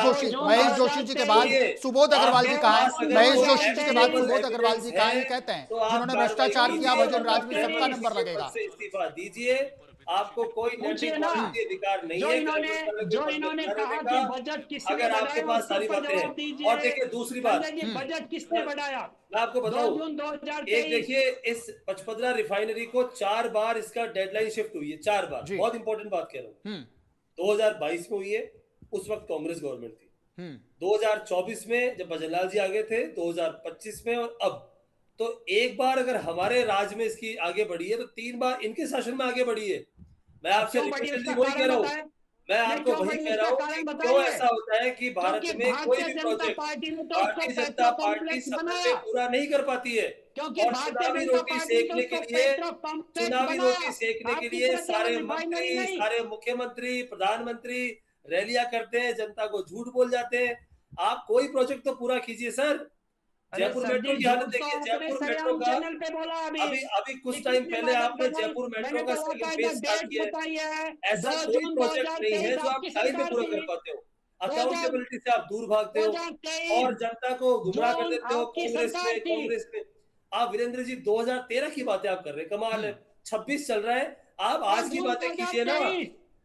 जोशी जी के बाद सुबोध अग्रवाल जी कहा, महेश जोशी जी के बाद सुबोध अग्रवाल जी कहा, ये कहते हैं जिन्होंने भ्रष्टाचार किया भजन राज में सबका नंबर लगेगा। इस्तीफा दीजिए, आपको कोई अधिकार नहीं है। जो इन्होंने कहा कि बजट किसने अगर आपके पास सारी बातें हैं। और देखिए दूसरी बात, बजट किसने बढ़ाया, मैं आपको बताऊं, एक देखिए इस पचपदरा रिफाइनरी को 4 बार इसका डेडलाइन शिफ्ट हुई है, 4 बार। बहुत इंपॉर्टेंट बात कह रहा हूँ। 2022 में हुई है, उस वक्त कांग्रेस गवर्नमेंट थी। 2024 में जब भजनलाल जी आगे थे, 2025 में, और अब तो एक बार अगर हमारे राज में इसकी आगे बढ़ी है तो 3 बार इनके शासन में आगे बढ़ी है। मैं आपसे रिपीटेडली वही कह रहा हूँ, मैं आपको वही कह रहा हूँ, क्यों ऐसा होता है कि भारत में कोई भी प्रोजेक्ट भारतीय जनता पार्टी समय पे पूरा नहीं कर पाती है, और चुनावी रोटी सेकने के लिए सारे मंत्री, सारे मुख्यमंत्री, प्रधानमंत्री रैलियां करते हैं, जनता को झूठ बोल जाते हैं। आप कोई प्रोजेक्ट तो पूरा कीजिए सर। जयपुर मेट्रो की हालत देखिए, जयपुर मेट्रो का अभी कुछ टाइम पहले आपने जयपुर मेट्रो का सेकंड फेज स्टार्ट किया है। ऐसा कोई प्रोजेक्ट नहीं है जो आप टाइम पे पूरा कर पाते हो। अकाउंटेबिलिटी से आप दूर भागते हो और जनता को गुमराह कर देते हो कांग्रेस में। आप वीरेंद्र जी 2013 की बातें आप कर रहे हैं, कमाल है। 26 चल रहा है, आप आज की बातें कीजिए ना,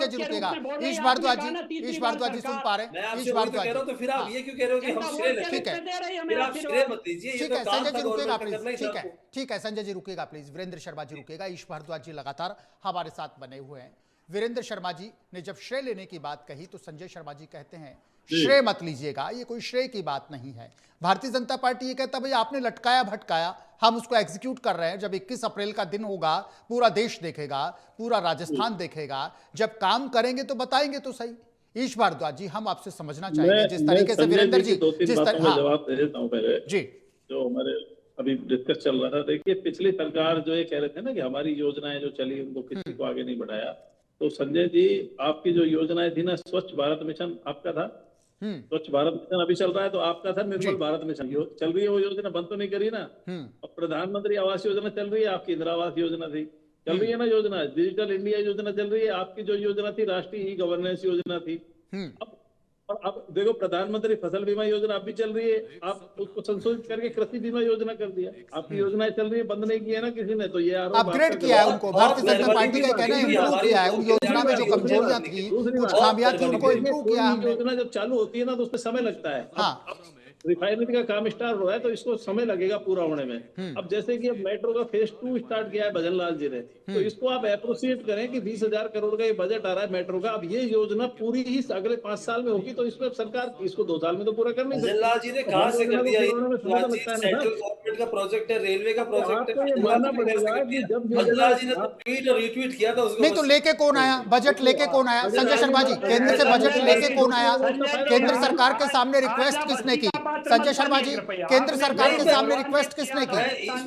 संजय जी के रूप रुकेगा। में बोल रहे हैं, ईश आपने भारद्वाज कहा ना जी, तीसरी ईश बार भारद्वाज जी सुन सरकार- पा रहे मैं हैं? आपसे ईश वही तो भारद्वाज कह रहा हूं, जी, तो फिर आप हाँ। ये क्यों कह रहे हो कि हम जनता श्रेय वोट के लेते ठीक रूप है। में दे रही है हमें फिर आप आशीर्वाद। श्रेय मत दीजिए, ये ठीक तो है, काम संजय था जी रुकेगा गवर्नमेंट का प्लीज, करना ही था ठीक है, आपको। ठीक है, संजय जी रुकेगा प्लीज, वीरेंद्र शर्मा जी रुकेगा, ईश भारद्वाज जी लगातार हमारे साथ बने हुए हैं। वीरेंद्र शर्मा जी ने जब श्रेय लेने की बात कही तो संजय शर्मा जी कहते हैं श्रेय मत लीजिएगा, ये कोई श्रेय की बात नहीं है। भारतीय जनता पार्टी ये कहता भाई आपने लटकाया भटकाया, हम उसको एग्जीक्यूट कर रहे हैं। जब 21 अप्रैल का दिन होगा पूरा देश देखेगा, पूरा राजस्थान देखेगा, जब काम करेंगे तो बताएंगे तो सही। ईश भारद्वाज जी, हम आपसे समझना चाहेंगे जिस तरीके से वीरेंद्र जी जिस तरह जवाब दे देता हूँ पहले जी, जो हमारे अभी डिस्कस चल रहा था। देखिए पिछली सरकार जो ये कह रहे थे ना कि हमारी योजनाएं जो चली उनको किसी को आगे नहीं बढ़ाया, तो संजय जी आपकी जो योजनाएं थी ना, स्वच्छ भारत मिशन आपका था, स्वच्छ भारत मिशन अभी चल रहा है तो आपका था, निर्मल भारत मिशन चल रही है, वो योजना बंद तो नहीं करी ना। और प्रधानमंत्री आवास योजना चल रही है, आपकी इंदिरा आवास योजना थी, चल रही है ना योजना, डिजिटल इंडिया योजना चल रही है, आपकी जो योजना थी राष्ट्रीय ई गवर्नेंस योजना थी। अब देखो प्रधानमंत्री फसल बीमा योजना अब भी चल रही है, आप उसको संशोधित करके कृषि बीमा योजना कर दिया। आपकी योजनाएं चल रही है, बंद नहीं किया ना किसी ने, तो ये अपग्रेड किया है उनको। भारतीय जनता पार्टी का कहना है इम्प्रूव किया है, उन योजना में जो कमजोरियां थी, कुछ खामियां थी, उनको इम्प्रूव किया हमने। योजना जब चालू होती है ना तो उसमें समय लगता है। रिफाइनरी का काम स्टार्ट हो रहा है तो इसको समय लगेगा पूरा होने में। अब जैसे कि अब मेट्रो का फेज 2 स्टार्ट किया है भजन लाल जी ने, तो इसको आप अप्रोप्रिएट करें कि 20,000 करोड़ का ये बजट आ रहा है मेट्रो का। अब ये योजना पूरी ही अगले 5 साल में होगी, तो इसमें सरकार इसको 2 साल में तो पूरा कर नहीं सकती। भजन लाल जी ने कहां से कर दिया? सेंट्रल गवर्नमेंट का प्रोजेक्ट है, रेलवे का प्रोजेक्ट है, ये मानना पड़ेगा कि जब भजन लाल जी ने तो ट्वीट और रीट्वीट किया था उसको। नहीं तो लेके कौन आया बजट? लेके कौन आया? संजय शर्मा जी, केंद्र से बजट लेके कौन आया? केंद्र सरकार के सामने रिक्वेस्ट किसने की? संजय शर्मा जी, केंद्र सरकार के सामने रिक्वेस्ट किसने की?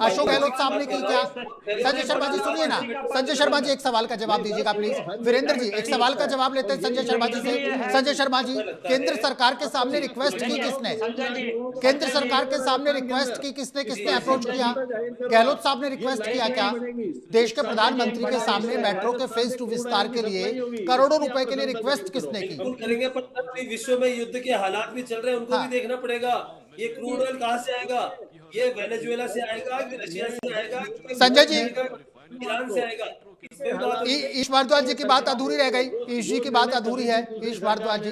अशोक गहलोत साहब ने की क्या? संजय शर्मा जी सुनिए ना, संजय शर्मा जी एक सवाल का जवाब दीजिएगा प्लीज। वीरेंद्र जी एक सवाल का जवाब लेते हैं संजय शर्मा जी से। संजय शर्मा जी, केंद्र सरकार के सामने रिक्वेस्ट की किसने? केंद्र सरकार के सामने रिक्वेस्ट की किसने? किसने अप्रोच किया? गहलोत साहब ने रिक्वेस्ट किया क्या? देश के प्रधानमंत्री के सामने मेट्रो के फेज 2 विस्तार के लिए करोड़ों रुपए के लिए रिक्वेस्ट किसने की? करेंगे, पर विश्व में युद्ध के हालात भी चल रहे हैं, उनको भी देखना पड़ेगा। ये क्रूड ऑयल कहां से आएगा? ये वेनेजुएला से आएगा कि रशिया से आएगा? संजय जी, ईरान से आएगा? ईश भारद्वाज जी की बात अधूरी रह गई। ईश जी की बात अधूरी है। ईश भारद्वाज जी,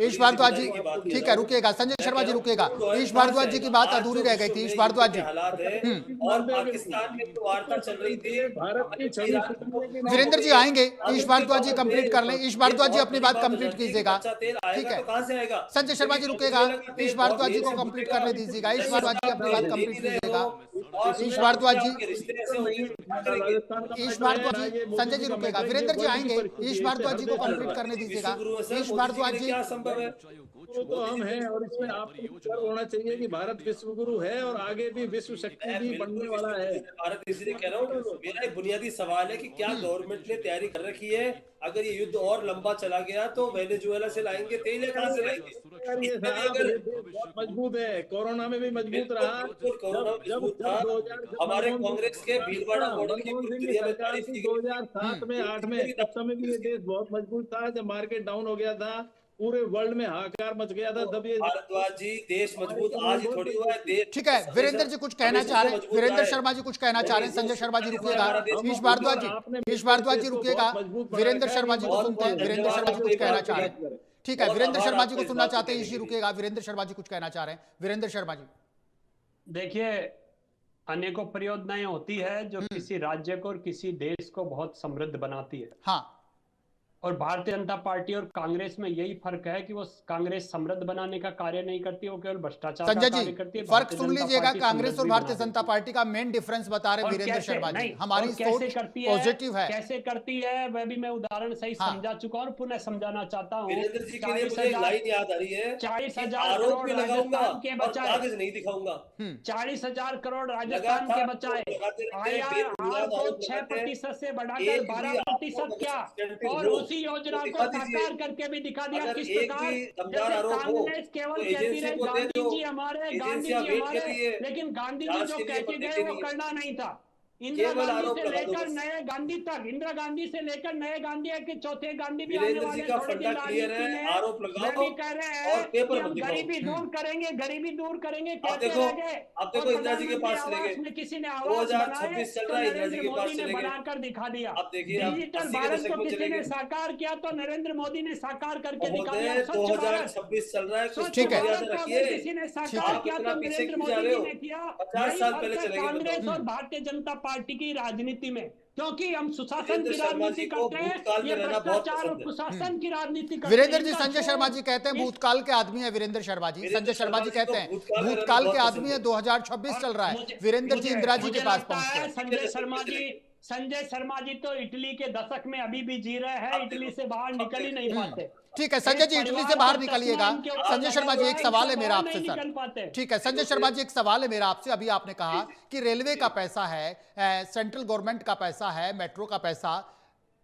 ईश भारद्वाज जी ठीक है, रुकिएगा संजय शर्मा जी, रुकिएगा। ईश भारद्वाज जी की बात अधूरी रह गई थी। ईश भारद्वाज जी, और पाकिस्तान में तो वार्ता चल रही थी, भारत की वीरेंद्र जी आएंगे। ईश भारद्वाज जी कंप्लीट कर लें। ईश भारद्वाज जी अपनी बात कंप्लीट कीजिएगा, ठीक है। कहां से आएगा? संजय शर्मा जी रुकेगा, ईश भारद्वाज जी को कंप्लीट करने दीजिएगा। ईश भारद्वाज जी अपनी बात कंप्लीट कीजिएगा। ईश भारद्वाज जी, ईश भारद्वाज जी, संजय जी रुकेगा, वीरेंद्र जी आएंगे। ईश भारद्वाज जी को कंप्लीट करने दीजिएगा। ईश भारद्वाज जी, क्या संभव है? तो हम हैं और इसमें आपको गर्व होना चाहिए कि भारत विश्व गुरु है और आगे भी विश्व शक्ति भी बनने वाला है। भारत इसलिए कह रहा हूँ, मेरा एक बुनियादी सवाल है कि क्या गवर्नमेंट ने तैयारी कर रखी है? अगर ये युद्ध और लंबा चला गया तो वेनेजुएला से लाएंगे तेल या कहां से लाएंगे? बहुत मजबूत है, कोरोना में भी मजबूत रहा। हमारे कांग्रेस के भीलवाड़ा मॉडल की प्रक्रिया में 2007 में 8 में तब समय भी ये देश बहुत मजबूत था। जब मार्केट डाउन हो गया था, पूरे वर्ल्ड में हाहाकार मच गया था, तब ये भारद्वाज जी देश मजबूत आज ही थोड़ी हुआ है देश। ठीक है, वीरेंद्र जी कुछ कहना चाह रहे हैं। वीरेंद्र शर्मा जी कुछ कहना चाह रहे हैं। संजय शर्मा जी रुकिएगा। ईश भारद्वाज जी, ईश भारद्वाज जी रुकिएगा। वीरेंद्र शर्मा जी को सुनते हैं। वीरेंद्र शर्मा जी कुछ कहना चाह रहे हैं, ठीक है। वीरेंद्र शर्मा जी को सुनना चाहते हैं। ईश जी रुकिएगा। वीरेंद्र शर्मा जी कुछ कहना चाह रहे हैं। वीरेंद्र शर्मा जी, देखिए, अनेकों परियोजनाएं होती है जो किसी राज्य को और किसी देश को बहुत समृद्ध बनाती है। हाँ, और भारतीय जनता पार्टी और कांग्रेस में यही फर्क है कि वो कांग्रेस समृद्ध बनाने का कार्य नहीं करती, वो केवल भ्रष्टाचार का कार्य करती है। फर्क सुन लीजिएगा, कांग्रेस और भारतीय जनता पार्टी का मेन डिफरेंस बता रहे वीरेंद्र शर्मा जी। हमारी सोच पॉजिटिव है। कैसे करती है वह भी मैं उदाहरण सही समझा चुका और पुनः समझाना चाहता हूँ। 40,000 याद आ रही है, 40,000 करोड़ राजस्थान के बचाए, नहीं दिखाऊंगा। 40,000 करोड़ राजस्थान के बचाए, आर को 6% से बढ़ाकर 12% क्या, और उसी योजना को साकार करके भी दिखा दिया किस प्रकार। जैसे कांग्रेस केवल कहती रहे गांधी जी हमारे, लेकिन गांधी जी जो कहते गए वो करना नहीं था। इंदिरा गांधी से लेकर नए गांधी तक, इंदिरा गांधी से लेकर नए गांधी है कि चौथे गांधी भी आने वाले थोड़े दिन आरोप लगाओ कह रहे हैं कि हम गरीबी दूर करेंगे, गरीबी दूर करेंगे। कहते रह गए। अब देखो इंदिरा जी के पास में किसी ने आवाज 2026 चल रहा है, इंदिरा जी के पास मोदी ने बनाकर दिखा दिया। अब देखिए, डिजिटल भारत को किसी ने साकार किया तो नरेंद्र मोदी ने साकार करके दिखा दिया। 2026 चल रहा है, ठीक है, किसी ने साकार किया तो नरेंद्र मोदी जी ने किया। 50 साल पहले चले गए। कांग्रेस और भारतीय जनता पार्टी की राजनीति में क्योंकि हम सुशासन वीरेंद्र की शर्मा राजनीति जी को करते हैं, भूतकाल में ये रहना बहुत भ्रष्टाचार और पसंद है। कुशासन की राजनीति करते हैं। वीरेंद्र जी, इनका संजय शोर शर्मा जी कहते हैं इस- भूतकाल के आदमी है वीरेंद्र शर्मा जी। वीरेंद्र संजय शर्मा जी को कहते हैं भूतकाल में रहना भूतकाल के बहुत आदमी है, पसंद 2026 चल रहा है, मुझे- वीरेंद्र जी मुझे- इंदिरा जी मुझे के पास लगता पहुंचते है हैं। संजय शर्मा जी तो इटली के दशक में अभी भी जी रहे हैं, इटली से बाहर निकल ही नहीं पाते। ठीक है संजय जी, इटली से बाहर निकलिएगा। संजय शर्मा जी, एक सवाल है मेरा आपसे निकल सर। पाते। ठीक है संजय शर्मा जी, एक सवाल है मेरा आपसे। अभी आपने कहा कि रेलवे का पैसा है, सेंट्रल गवर्नमेंट का पैसा है, मेट्रो का पैसा,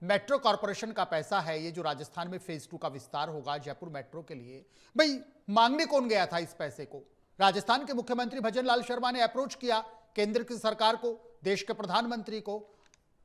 मेट्रो कॉर्पोरेशन का पैसा है, ये जो राजस्थान में फेज 2 का विस्तार होगा जयपुर मेट्रो के लिए, भाई मांगने कौन गया था इस पैसे को? राजस्थान के मुख्यमंत्री भजन लाल शर्मा ने अप्रोच किया केंद्र की सरकार को, देश के प्रधानमंत्री को।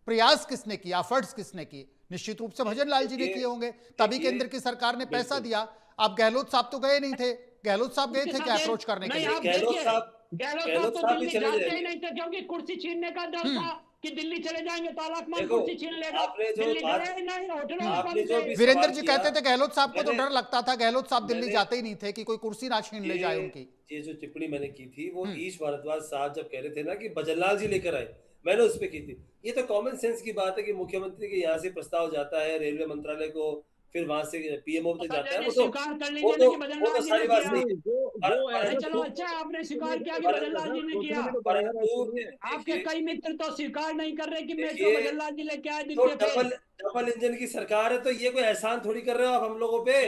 प्रयास किसने किया, एफर्ट्स किसने किए? निश्चित रूप से भजन लाल जी ने किए होंगे, तभी केंद्र की सरकार ने पैसा दिया। अब गहलोत साहब तो गए नहीं थे, गहलोत साहब गए थे क्या अप्रोच करने के लिए? गहलोत साहब तो भी दिल्ली चले जाते ही जाएंगे। नहीं थे, क्योंकि कुर्सी छीनने का डर था कि दिल्ली चले जाएंगे तो आलाकमान देखो, कुर्सी छीन लेगा। आपने जो दिल्ली बात- गए ही नहीं, होटलों में आपने बंद जो थे। भी वीरेंद्र जी सवाल कहते थे गहलोत साहब को तो मैंने- डर लगता था, गहलोत साहब दिल्ली मैंने- जाते ही नहीं थे कि कोई कुर्सी ना छीन ले जाए उनकी। ये जो टिप्पणी मैंने की थी वो ईश भारद्वाज साहब जब कह रहे थे ना कि भजनलाल जी लेकर आए, मैंने उस पे की थी। ये तो कॉमन सेंस की बात है कि मुख्यमंत्री के यहाँ से प्रस्ताव जाता है रेलवे मंत्रालय को, फिर वहां से पीएमओ तक जाता है। वो तो स्वीकार कर वो लीजिए तो कि भजन वो तो लाल जी सारी ने बात किया। सही है। नहीं, चलो अच्छा, आपने स्वीकार किया कि भजन लाल जी ने किया। परंतु आपके कई मित्र तो स्वीकार नहीं कर रहे कि मेट्रो देखिए, भजन लाल जी लेके आए तो दिल्ली पे। डबल इंजन की सरकार है, तो ये कोई एहसान थोड़ी कर रहे हो आप हम लोगों पे।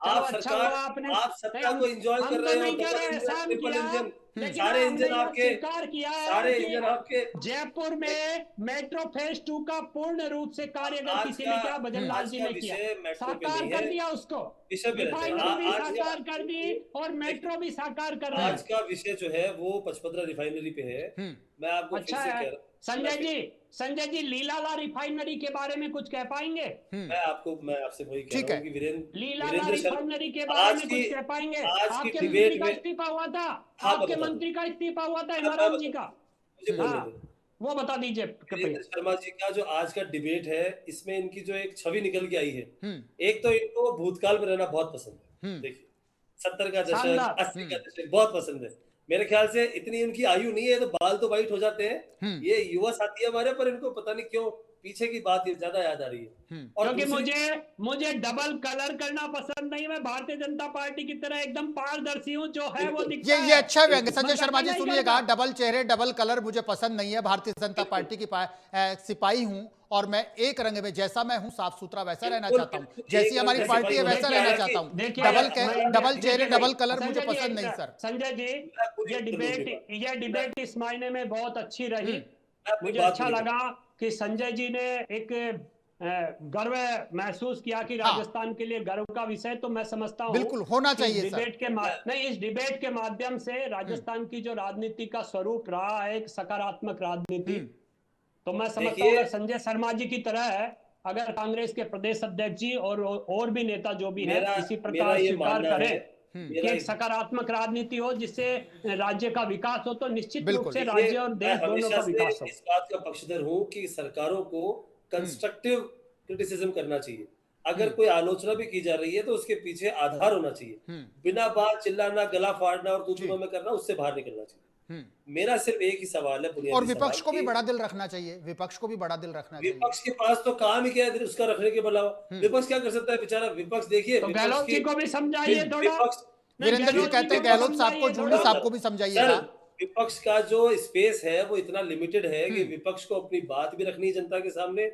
चलो आप अच्छा सरकार, हुआ आपने, आप सत्ता को एंजॉय हम कर तो रहे हो। नहीं कह रहे डबल इंजन, एहसान ट्रिपल किया, इंजन, लेकिन सारे हमने इंजन ये आपके, स्वीकार किया है सारे कि इंजन आपके। जयपुर में मेट्रो फेज 2 का पूर्ण रूप से कार्य अगर आज किसी का- ने किया, भजन लाल आज जी का ने किया, विषय मेट्रो पे साकार नहीं कर है, दिया उसको। विषय पे रहते हैं। रिफाइनरी भी आज का- साकार कर दी और मेट्रो भी साकार कर रहे आज हैं। का विषय जो है वो पचपदरा रिफाइनरी पे है। मैं आपको अच्छा फिर से है। कह रहा हूँ, संजय जी लीलाला रिफाइनरी के बारे में कुछ कह पाएंगे? मैं आपसे वही कह ठीक रहा है। हूँ कि लीलाला वीरेंद्र शर्मा रिफाइनरी के बारे में कुछ कह पाएंगे? आज की आपके डिबेट मंत्री का में इस्तीफा हुआ था, हाँ, आपके मैं बता मंत्री का इस्तीफा हुआ था मैं हेमाराम जी का। मुझे बोलने हाँ, दो। वो बता दीजिए कृपया। वीरेंद्र शर्मा जी का जो आज का डिबेट है, इसमें इनकी जो एक छवि निकल के आई है, एक तो इनको भूतकाल में रहना बहुत पसंद है। देखिए 70 का दशक, शानदार। 80 का दशक बहुत पसंद है। मेरे ख्याल से इतनी उनकी आयु नहीं है तो बाल तो वाइट हो जाते हैं। ये युवा साथी है हमारे, पर इनको पता नहीं क्यों पीछे की बात ज्यादा याद आ रही है। और क्योंकि दूसरी- मुझे डबल कलर करना पसंद नहीं। मैं भारतीय जनता पार्टी की तरह एकदम पारदर्शी हूँ, जो है वो दिखता है। ये अच्छा व्यंग्य संजय मैं शर्मा जी, नहीं सुनिएगा। करता। डबल चेहरे डबल कलर मुझे पसंद नहीं है। भारतीय जनता पार्टी की सिपाही हूं और मैं एक रंग में, जैसा मैं हूं साफ सुथरा वैसा रहना चाहता हूं, जैसी हमारी पार्टी है वैसा रहना चाहता हूं। डबल चेहरे डबल कलर मुझे पसंद नहीं सर। संजय जी, ये डिबेट इस मायने में बहुत अच्छी रही। अपनी मुझे बात अच्छा पूरी लगा कि संजय जी ने एक गर्व महसूस किया कि राजस्थान के लिए गर्व का विषय, तो मैं समझता हूँ बिल्कुल होना कि चाहिए इस सर। डिबेट के इस डिबेट के माध्यम से राजस्थान की जो राजनीति का स्वरूप रहा है, एक सकारात्मक राजनीति, तो मैं समझता हूँ अगर संजय शर्मा जी की तरह है, अगर कांग्रेस के प्रदेश अध्यक्ष जी और भी नेता जो भी है इसी प्रकार स्वीकार करें कि एक सकारात्मक राजनीति हो जिससे राज्य का विकास हो, तो निश्चित रूप से राज्य और देश दोनों का विकास हो। इस बात का पक्षधर हूँ कि सरकारों को कंस्ट्रक्टिव क्रिटिसिज्म करना चाहिए। अगर कोई आलोचना भी की जा रही है तो उसके पीछे आधार होना चाहिए। बिना बात चिल्लाना, गला फाड़ना और तू में करना, उससे बाहर निकलना चाहिए। मेरा सिर्फ एक ही सवाल है बुनियादी, और विपक्ष को भी बड़ा दिल रखना चाहिए। विपक्ष को भी बड़ा दिल रखना चाहिए। विपक्ष के पास तो काम ही क्या है उसका रखने के अलावा? विपक्ष क्या कर सकता है बेचारा? विपक्ष देखिए, तो गहलोत जी को भी समझाइए थोड़ा। वीरेंद्र जी कहते हैं गहलोत साहब को, जूली साहब को भी समझाइएगा। विपक्ष का जो स्पेस है वो इतना लिमिटेड है कि विपक्ष को अपनी बात भी रखनी है जनता के सामने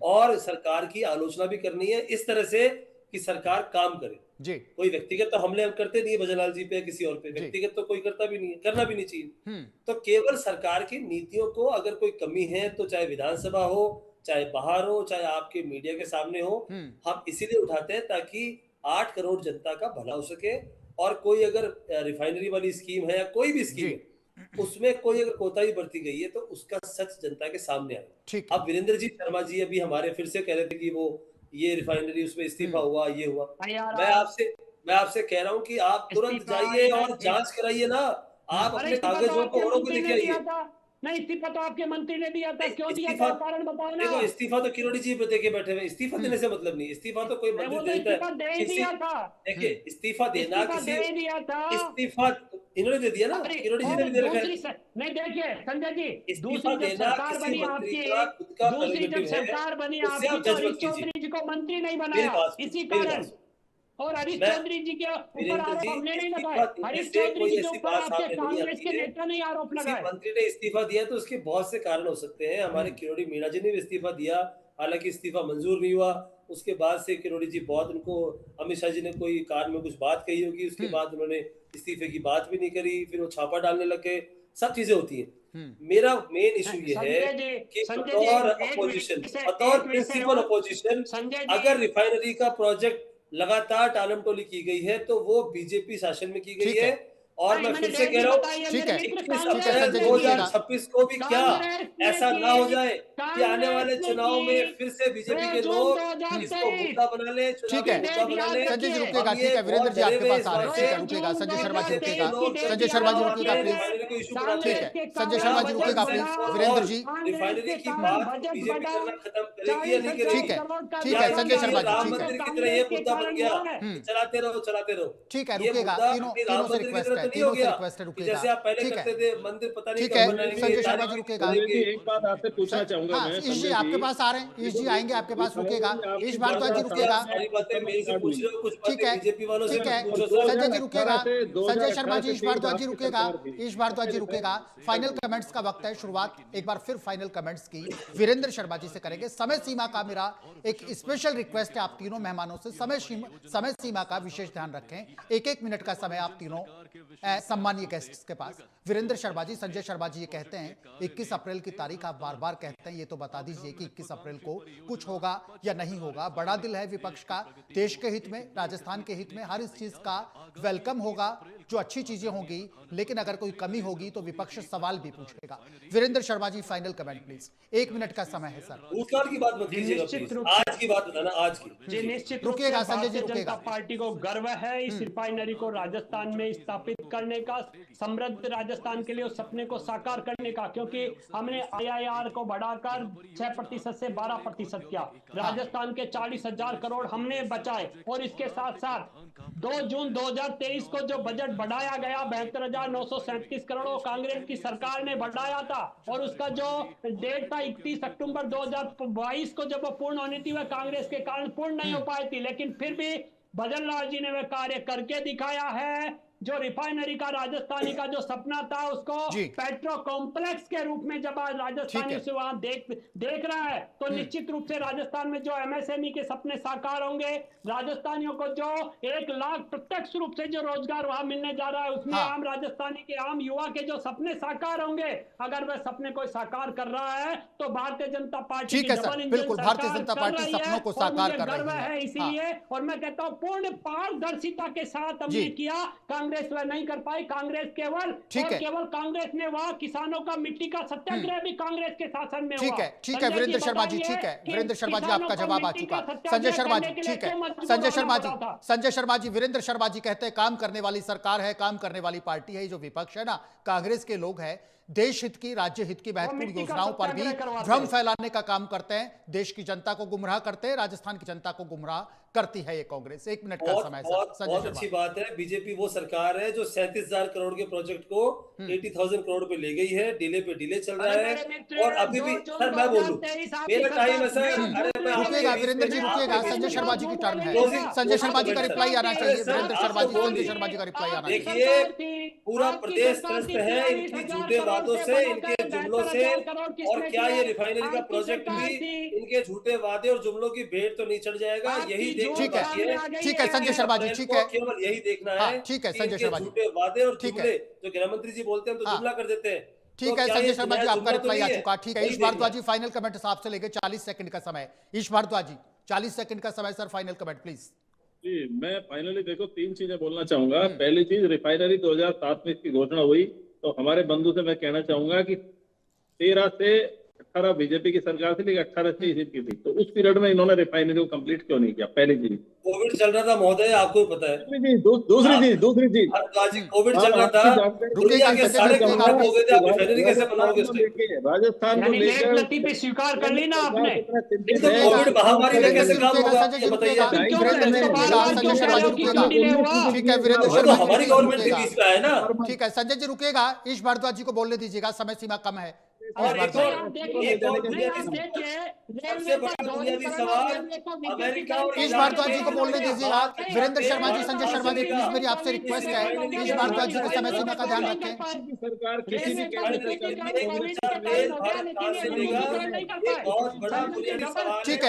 और सरकार की आलोचना भी करनी है इस तरह से कि सरकार काम करे जी। कोई व्यक्तिगत तो हमले हम करते नहीं है भजनलाल जी पे या किसी और पे, व्यक्तिगत तो कोई करता भी नहीं है, करना भी नहीं चाहिए। तो केवल सरकार की नीतियों को अगर कोई कमी है तो चाहे विधानसभा हो, चाहे बाहर हो, चाहे आपके मीडिया के सामने हो, हम इसीलिए उठाते हैं ताकि 8 करोड़ जनता का भला हो सके। और कोई अगर रिफाइनरी वाली स्कीम है या कोई भी स्कीम है उसमें कोई अगर कोताही बरती गई है तो उसका सच जनता के सामने आए। अब वीरेंद्र जी शर्मा जी अभी हमारे फिर से कह रहे थे कि वो ये रिफाइनरी उसमें इस्तीफा हुआ, ये हुआ। मैं आपसे कह रहा हूँ कि आप तुरंत जाइए और जांच कराइए ना। आप अपने कागजों को औरों को दिखाइए। नहीं, इस्तीफा तो आपके मंत्री ने दिया था, क्यों दिया था इस्तीफा कारण बताओ ना। देखो, इस्तीफा तो किरोड़ी जी पे देके बैठे हुए, इस्तीफा देने से मतलब नहीं, इस्तीफा तो कोई वो मंत्री तो देता इस्तीफा है दे ही किसी। दिया था, देखिए, इस्तीफा देना इस्तीफा किसी, दे ही दिया था। इस्तीफा इन्होंने दे दिया ना, अरे किरोड़ी जी और ने भी दे रखा है। नहीं, देखिए संजय जी, इस्तीफा दूसरी जब देना सरकार किसी बनी मंत्री आपकी, का खुद का दूसरी जब प्रेरोगेटिव है, सरकार बनी उससे आपकी आप तो जज हरीश मत कीजिए। चौधरी जी को मंत्री नहीं मेरी बनाया बात इसी मेरी कारण। बात सुनो। और हरीश मैं चौधरी जी के ऊपर वीरेंद्र आरोप जी, हमने नहीं इस्तीफा लगाए, देने हरीश से चौधरी कोई जी के ऐसी ऊपर बात आपके सामने नहीं कांग्रेस आती के है। नेता ने आरोप किसी लगाए। मंत्री ने इस्तीफा दिया तो उसके बहुत से कारण हो सकते हैं। हमारे किरोड़ी मीणा जी ने भी इस्तीफा दिया, हालांकि इस्तीफा मंजूर नहीं हुआ। उसके बाद से किरोड़ी जी बहुत, उनको अमित शाह जी ने कोई कार में कुछ बात कही होगी, उसके बाद उन्होंने इस्तीफे की बात भी नहीं करी, फिर वो छापा डालने लग गए। सब चीजें होती हैं। मेरा मेन इशू ये है कि संजय जी बतौर एक अपोजिशन, विषय बतौर एक विषय प्रिंसिपल और अपोजिशन, संजय जी, अगर रिफाइनरी का प्रोजेक्ट लगातार टालमटोली की गई है तो वो बीजेपी शासन में की गई ठीक है। है। और भाई मैं मैंने फिर से डेट कह भी रहा हूँ, बताई है ठीक मेरे है, मित्र, 21 ठीक है कांग्रेस अप्रैल संजय ने जी, रुकिएगा। 2026 को भी क्या कांग्रेस ने ऐसा ना हो जाए कि आने वाले कांग्रेस ने चुनाव में फिर से बीजेपी के जून लोग इसको 2023 मुद्दा बना ले, ठीक चुनावी है मुद्दा बना ले। संजय जी, रखिए। रुकिएगा। हम ठीक ये है वीरेंद्र बहुत जी, डरे आपके हुए पास इस आ रहे बात हैं। से ठीक है, रुकिएगा। संजय शर्मा जी, बीजेपी के रुकिएगा। लोग संजय शर्मा जी, रुकिएगा आके प्लीज। रिफाइनरी को इशू ठीक बनाते है हैं। संजय क्या Sharma ji, रुकिएगा budget please. Sense Virendra और जी, रिफाइनरी की कारण बात बजट बीजेपी बढ़ाओ, करना खत्म करेगी या नहीं 40,000 ठीक करेगी? है, करोड़ का ठीक या है विकास संजय ये शर्मा जी, राम ठीक है। मंदिर की तरह ये कांग्रेस के मुद्दा बन कारण गया हुआ है। कि चलाते रहो चलाते रहो? ठीक है, ये रुकिएगा। मुद्दा तीनों अपनी तीनों राम से मंदिर की रिक्वेस्ट तरह है, तो नहीं तीनों हो से गया रिक्वेस्ट है, कि रुकिएगा। जैसे आप पहले ठीक करते है, थे, मंदिर पता नहीं ठीक कब है बनाएंगे, संजय शर्मा तारीख जी, फिक्स रुकिएगा। संजय करेंगे। जी, एक बात आपसे पूछना चाहूंगा हाँ, मैं, ईश संजय जी आपके जी। पास आ रहे हैं। ईश जी देखो, आएंगे आपके पास, रुकिएगा। रिफाइनरी ईश आपकी भारद्वाज जी, 2010 से रुकिएगा। आप सारी बातें मेरे से स्टार्ट पूछ हुई। रहे हो, कुछ ठीक बातें है, बीजेपी वालों से ठीक है पूछो सर। संजय जी, 2018 रुकिएगा। से संजय शर्मा जी, ईश तेज भारद्वाज जी, आपकी रुकिएगा। सरकार थी। ईश भारद्वाज जी, रुकिएगा। फाइनल कमेंट्स का वक्त है, शुरुआत एक बार फिर फाइनल कमेंट्स की वीरेंद्र शर्मा जी से करेंगे। समय सीमा का मेरा एक स्पेशल रिक्वेस्ट है आप तीनों मेहमानों से, समय सीमा का विशेष ध्यान रखें। एक एक मिनट का समय आप तीनों सम्मानीय गेस्ट्स के पास। वीरेंद्र शर्मा जी, संजय शर्मा जी ये कहते हैं 21 अप्रैल की तारीख आप बार बार कहते हैं, ये तो बता दीजिए कि 21 अप्रैल को कुछ होगा या नहीं होगा। बड़ा दिल है विपक्ष का, देश के हित में, राजस्थान के हित में हर इस चीज का वेलकम होगा जो अच्छी चीजें होंगी, लेकिन अगर कोई कमी होगी तो विपक्ष सवाल भी पूछेगा। Virendra Sharma ji final comment please, 1 minute का समय है सर। भूतकाल की बात मत कीजिएगा निश्चित प्लीज, रूप आज की बात बताना, आज की। जी निश्चित रूप से रुकिएगा संजय जी, भारतीय रुकिएगा। जनता पार्टी को गर्व है इस रिफाइनरी को राजस्थान में स्थापित करने का, समृद्ध राजस्थान के लिए उस सपने को साकार करने का, क्योंकि हमने IIR को बढ़ाकर 6% से 12% किया। राजस्थान के 40,000 करोड़ हमने बचाए। और इसके साथ साथ 2 जून 2023 को जो बजट बढ़ाया गया 72,937 करोड़, वो कांग्रेस की सरकार ने बढ़ाया था। और उसका जो डेट था 31 अक्टूबर 2022 को, जब वो पूर्ण होनी थी, वह कांग्रेस के कारण पूर्ण नहीं हो पाई थी। लेकिन फिर भी भजन लाल जी ने वह कार्य करके दिखाया है। जो रिफाइनरी का राजस्थानी का जो सपना था, उसको जी। पेट्रो कॉम्प्लेक्स के रूप में जब आज राजस्थानी ठीक से वहां देख रहा है, तो निश्चित रूप से राजस्थान में जो MSME के सपने साकार होंगे, राजस्थानियों को जो 1 लाख प्रत्यक्ष रूप से जो रोजगार वहां मिलने जा रहा है, उसमें हाँ। आम राजस्थानी के आम युवा के जो सपने साकार होंगे, अगर वह सपने को साकार कर रहा है तो भारतीय जनता पार्टी ठीक की है सर, डबल इंजन बिल्कुल, भारतीय सरकार जनता कर पार्टी रही सपनों है। को और साकार मुझे कर गर्व रही है है। इसीलिए। और मैं कहता हूं पूर्ण पारदर्शिता के साथ हमने जी। किया, कांग्रेस वह नहीं कर पाई। कांग्रेस केवल ठीक और है। केवल कांग्रेस ने वहां किसानों का मिट्टी का सत्याग्रह भी कांग्रेस के शासन में हुआ। ठीक है, ठीक है संजय जी वीरेंद्र शर्मा जी, बताइए ठीक है कि वीरेंद्र शर्मा जी, किसानों आपका पर जवाब आ मिट्टी चुका। का सत्याग्रह संजय शर्मा जी, करने के लिए ठीक है। क्यों मजबूर संजय होना शर्मा जी, पड़ा था? संजय शर्मा जी, वीरेंद्र शर्मा जी कहते हैं काम करने वाली सरकार है, काम करने वाली पार्टी है। जो विपक्ष है ना, कांग्रेस के लोग हैं, देश हित की, राज्य हित की महत्वपूर्ण मिट्टी का योजनाओं पर भी सत्याग्रह करवाते भ्रम हैं। फैलाने का काम करते हैं, देश की जनता को गुमराह करते हैं, राजस्थान की जनता को गुमराह करती है ये कांग्रेस। 1 मिनट का बहुत समय सर। बहुत संजय बहुत शर्मा। अच्छी बात है। बीजेपी वो सरकार है जो 37,000 करोड़ के प्रोजेक्ट को 80,000 करोड़ पे ले गई है। डिले पे डिले चल रहा अरे है। मेरे मित्र, और अभी भी 2 जून सर मैं बोलूं, 2023 आपकी मेरा टाइम है सरकार, सर। मेरा अरे मैं आपके रुकिएगा बीच वीरेंद्र में जी, आपके रुकिएगा। बीच संजय में शर्मा जी की टर्न है। closing- संजय शर्मा जी का closing रिप्लाई आना comment, चाहिए। सर। वीरेंद्र आप शर्मा जी, तो संजय बोलिए। शर्मा जी का रिप्लाई आना देखिए, चाहिए। पूरा प्रदेश त्रस्त है इनकी झूठे वादों से, इनके जुमलों से। और क्या ये रिफाइनरी का प्रोजेक्ट भी इनके झूठे वादे और जुमलों की भेंट तो नहीं चढ़ जाएगा? यही देखना ठीक है, बाकी है। ठीक है संजय शर्मा जी, ठीक है। केवल यही देखना हाँ, है। ठीक है कि संजय इनके शर्मा जी। झूठे वादे और ठीक है। जुमले, जो गृह मंत्री जी बोलते हैं, हम तो हाँ। जुमला कर देते हैं। ठीक तो है क्या संजय ये शर्मा जी, नया आपका जुमला तो रिप्लाई आ नहीं है? चुका। ठीक है वही ईश देखना। भारद्वाज जी, फाइनल कमेंट साहब से लेके 40 सेकंड का समय। ईश भारद्वाज जी 40 सेकंड का समय सर, फाइनल कमेंट प्लीज। जी, मैं फाइनली देखो 3 चीजें बोलना चाहूंगा। पहली चीज, रिफाइनरी 2007 में इसकी घोषणा हुई, तो हमारे बंधु से मैं कहना चाहूंगा कि 13 से 18 बीजेपी की सरकार थी, लेकिन 18 से सीट की थी, तो उस पीरियड में इन्होंने रिफाइनरी को कंप्लीट क्यों नहीं किया? पहली चीज। कोविड चल रहा था महोदय, आपको भी पता है। दूसरी चीज कोविड चल रहा था, दुनिया के सारे खत्म हो गए थे, आप रिफाइनरी कैसे बनाओगे उस टाइम? राजस्थान को यानी लेकर लेट लतीफी स्वीकार कर ली ना आपने। नहीं तो कोविड महामारी में कैसे काम होगा, ये बताइए आप। ठीक है वीरेंद्र वो तो शर्मा हमारी जी गवर्नमेंट के रुकिएगा। बीच में है ना। ठीक है संजय जी रुकिएगा, ईश भारद्वाज जी को बोलने दीजिएगा, समय सीमा कम है। और एक और सबसे बड़ा बुनियादी सवाल, अमेरिका और ईश भारद्वाज जी को बोलने दीजिएगा। वीरेंद्र शर्मा जी, संजय शर्मा जी, प्लीज मेरी आपसे रिक्वेस्ट है, ईश भारद्वाज जी को समय सीमा का ध्यान रखें। सरकार किसी भी भारत कहां से लेगा, एक बहुत बड़ा बुनियादी सवाल। ठीक है।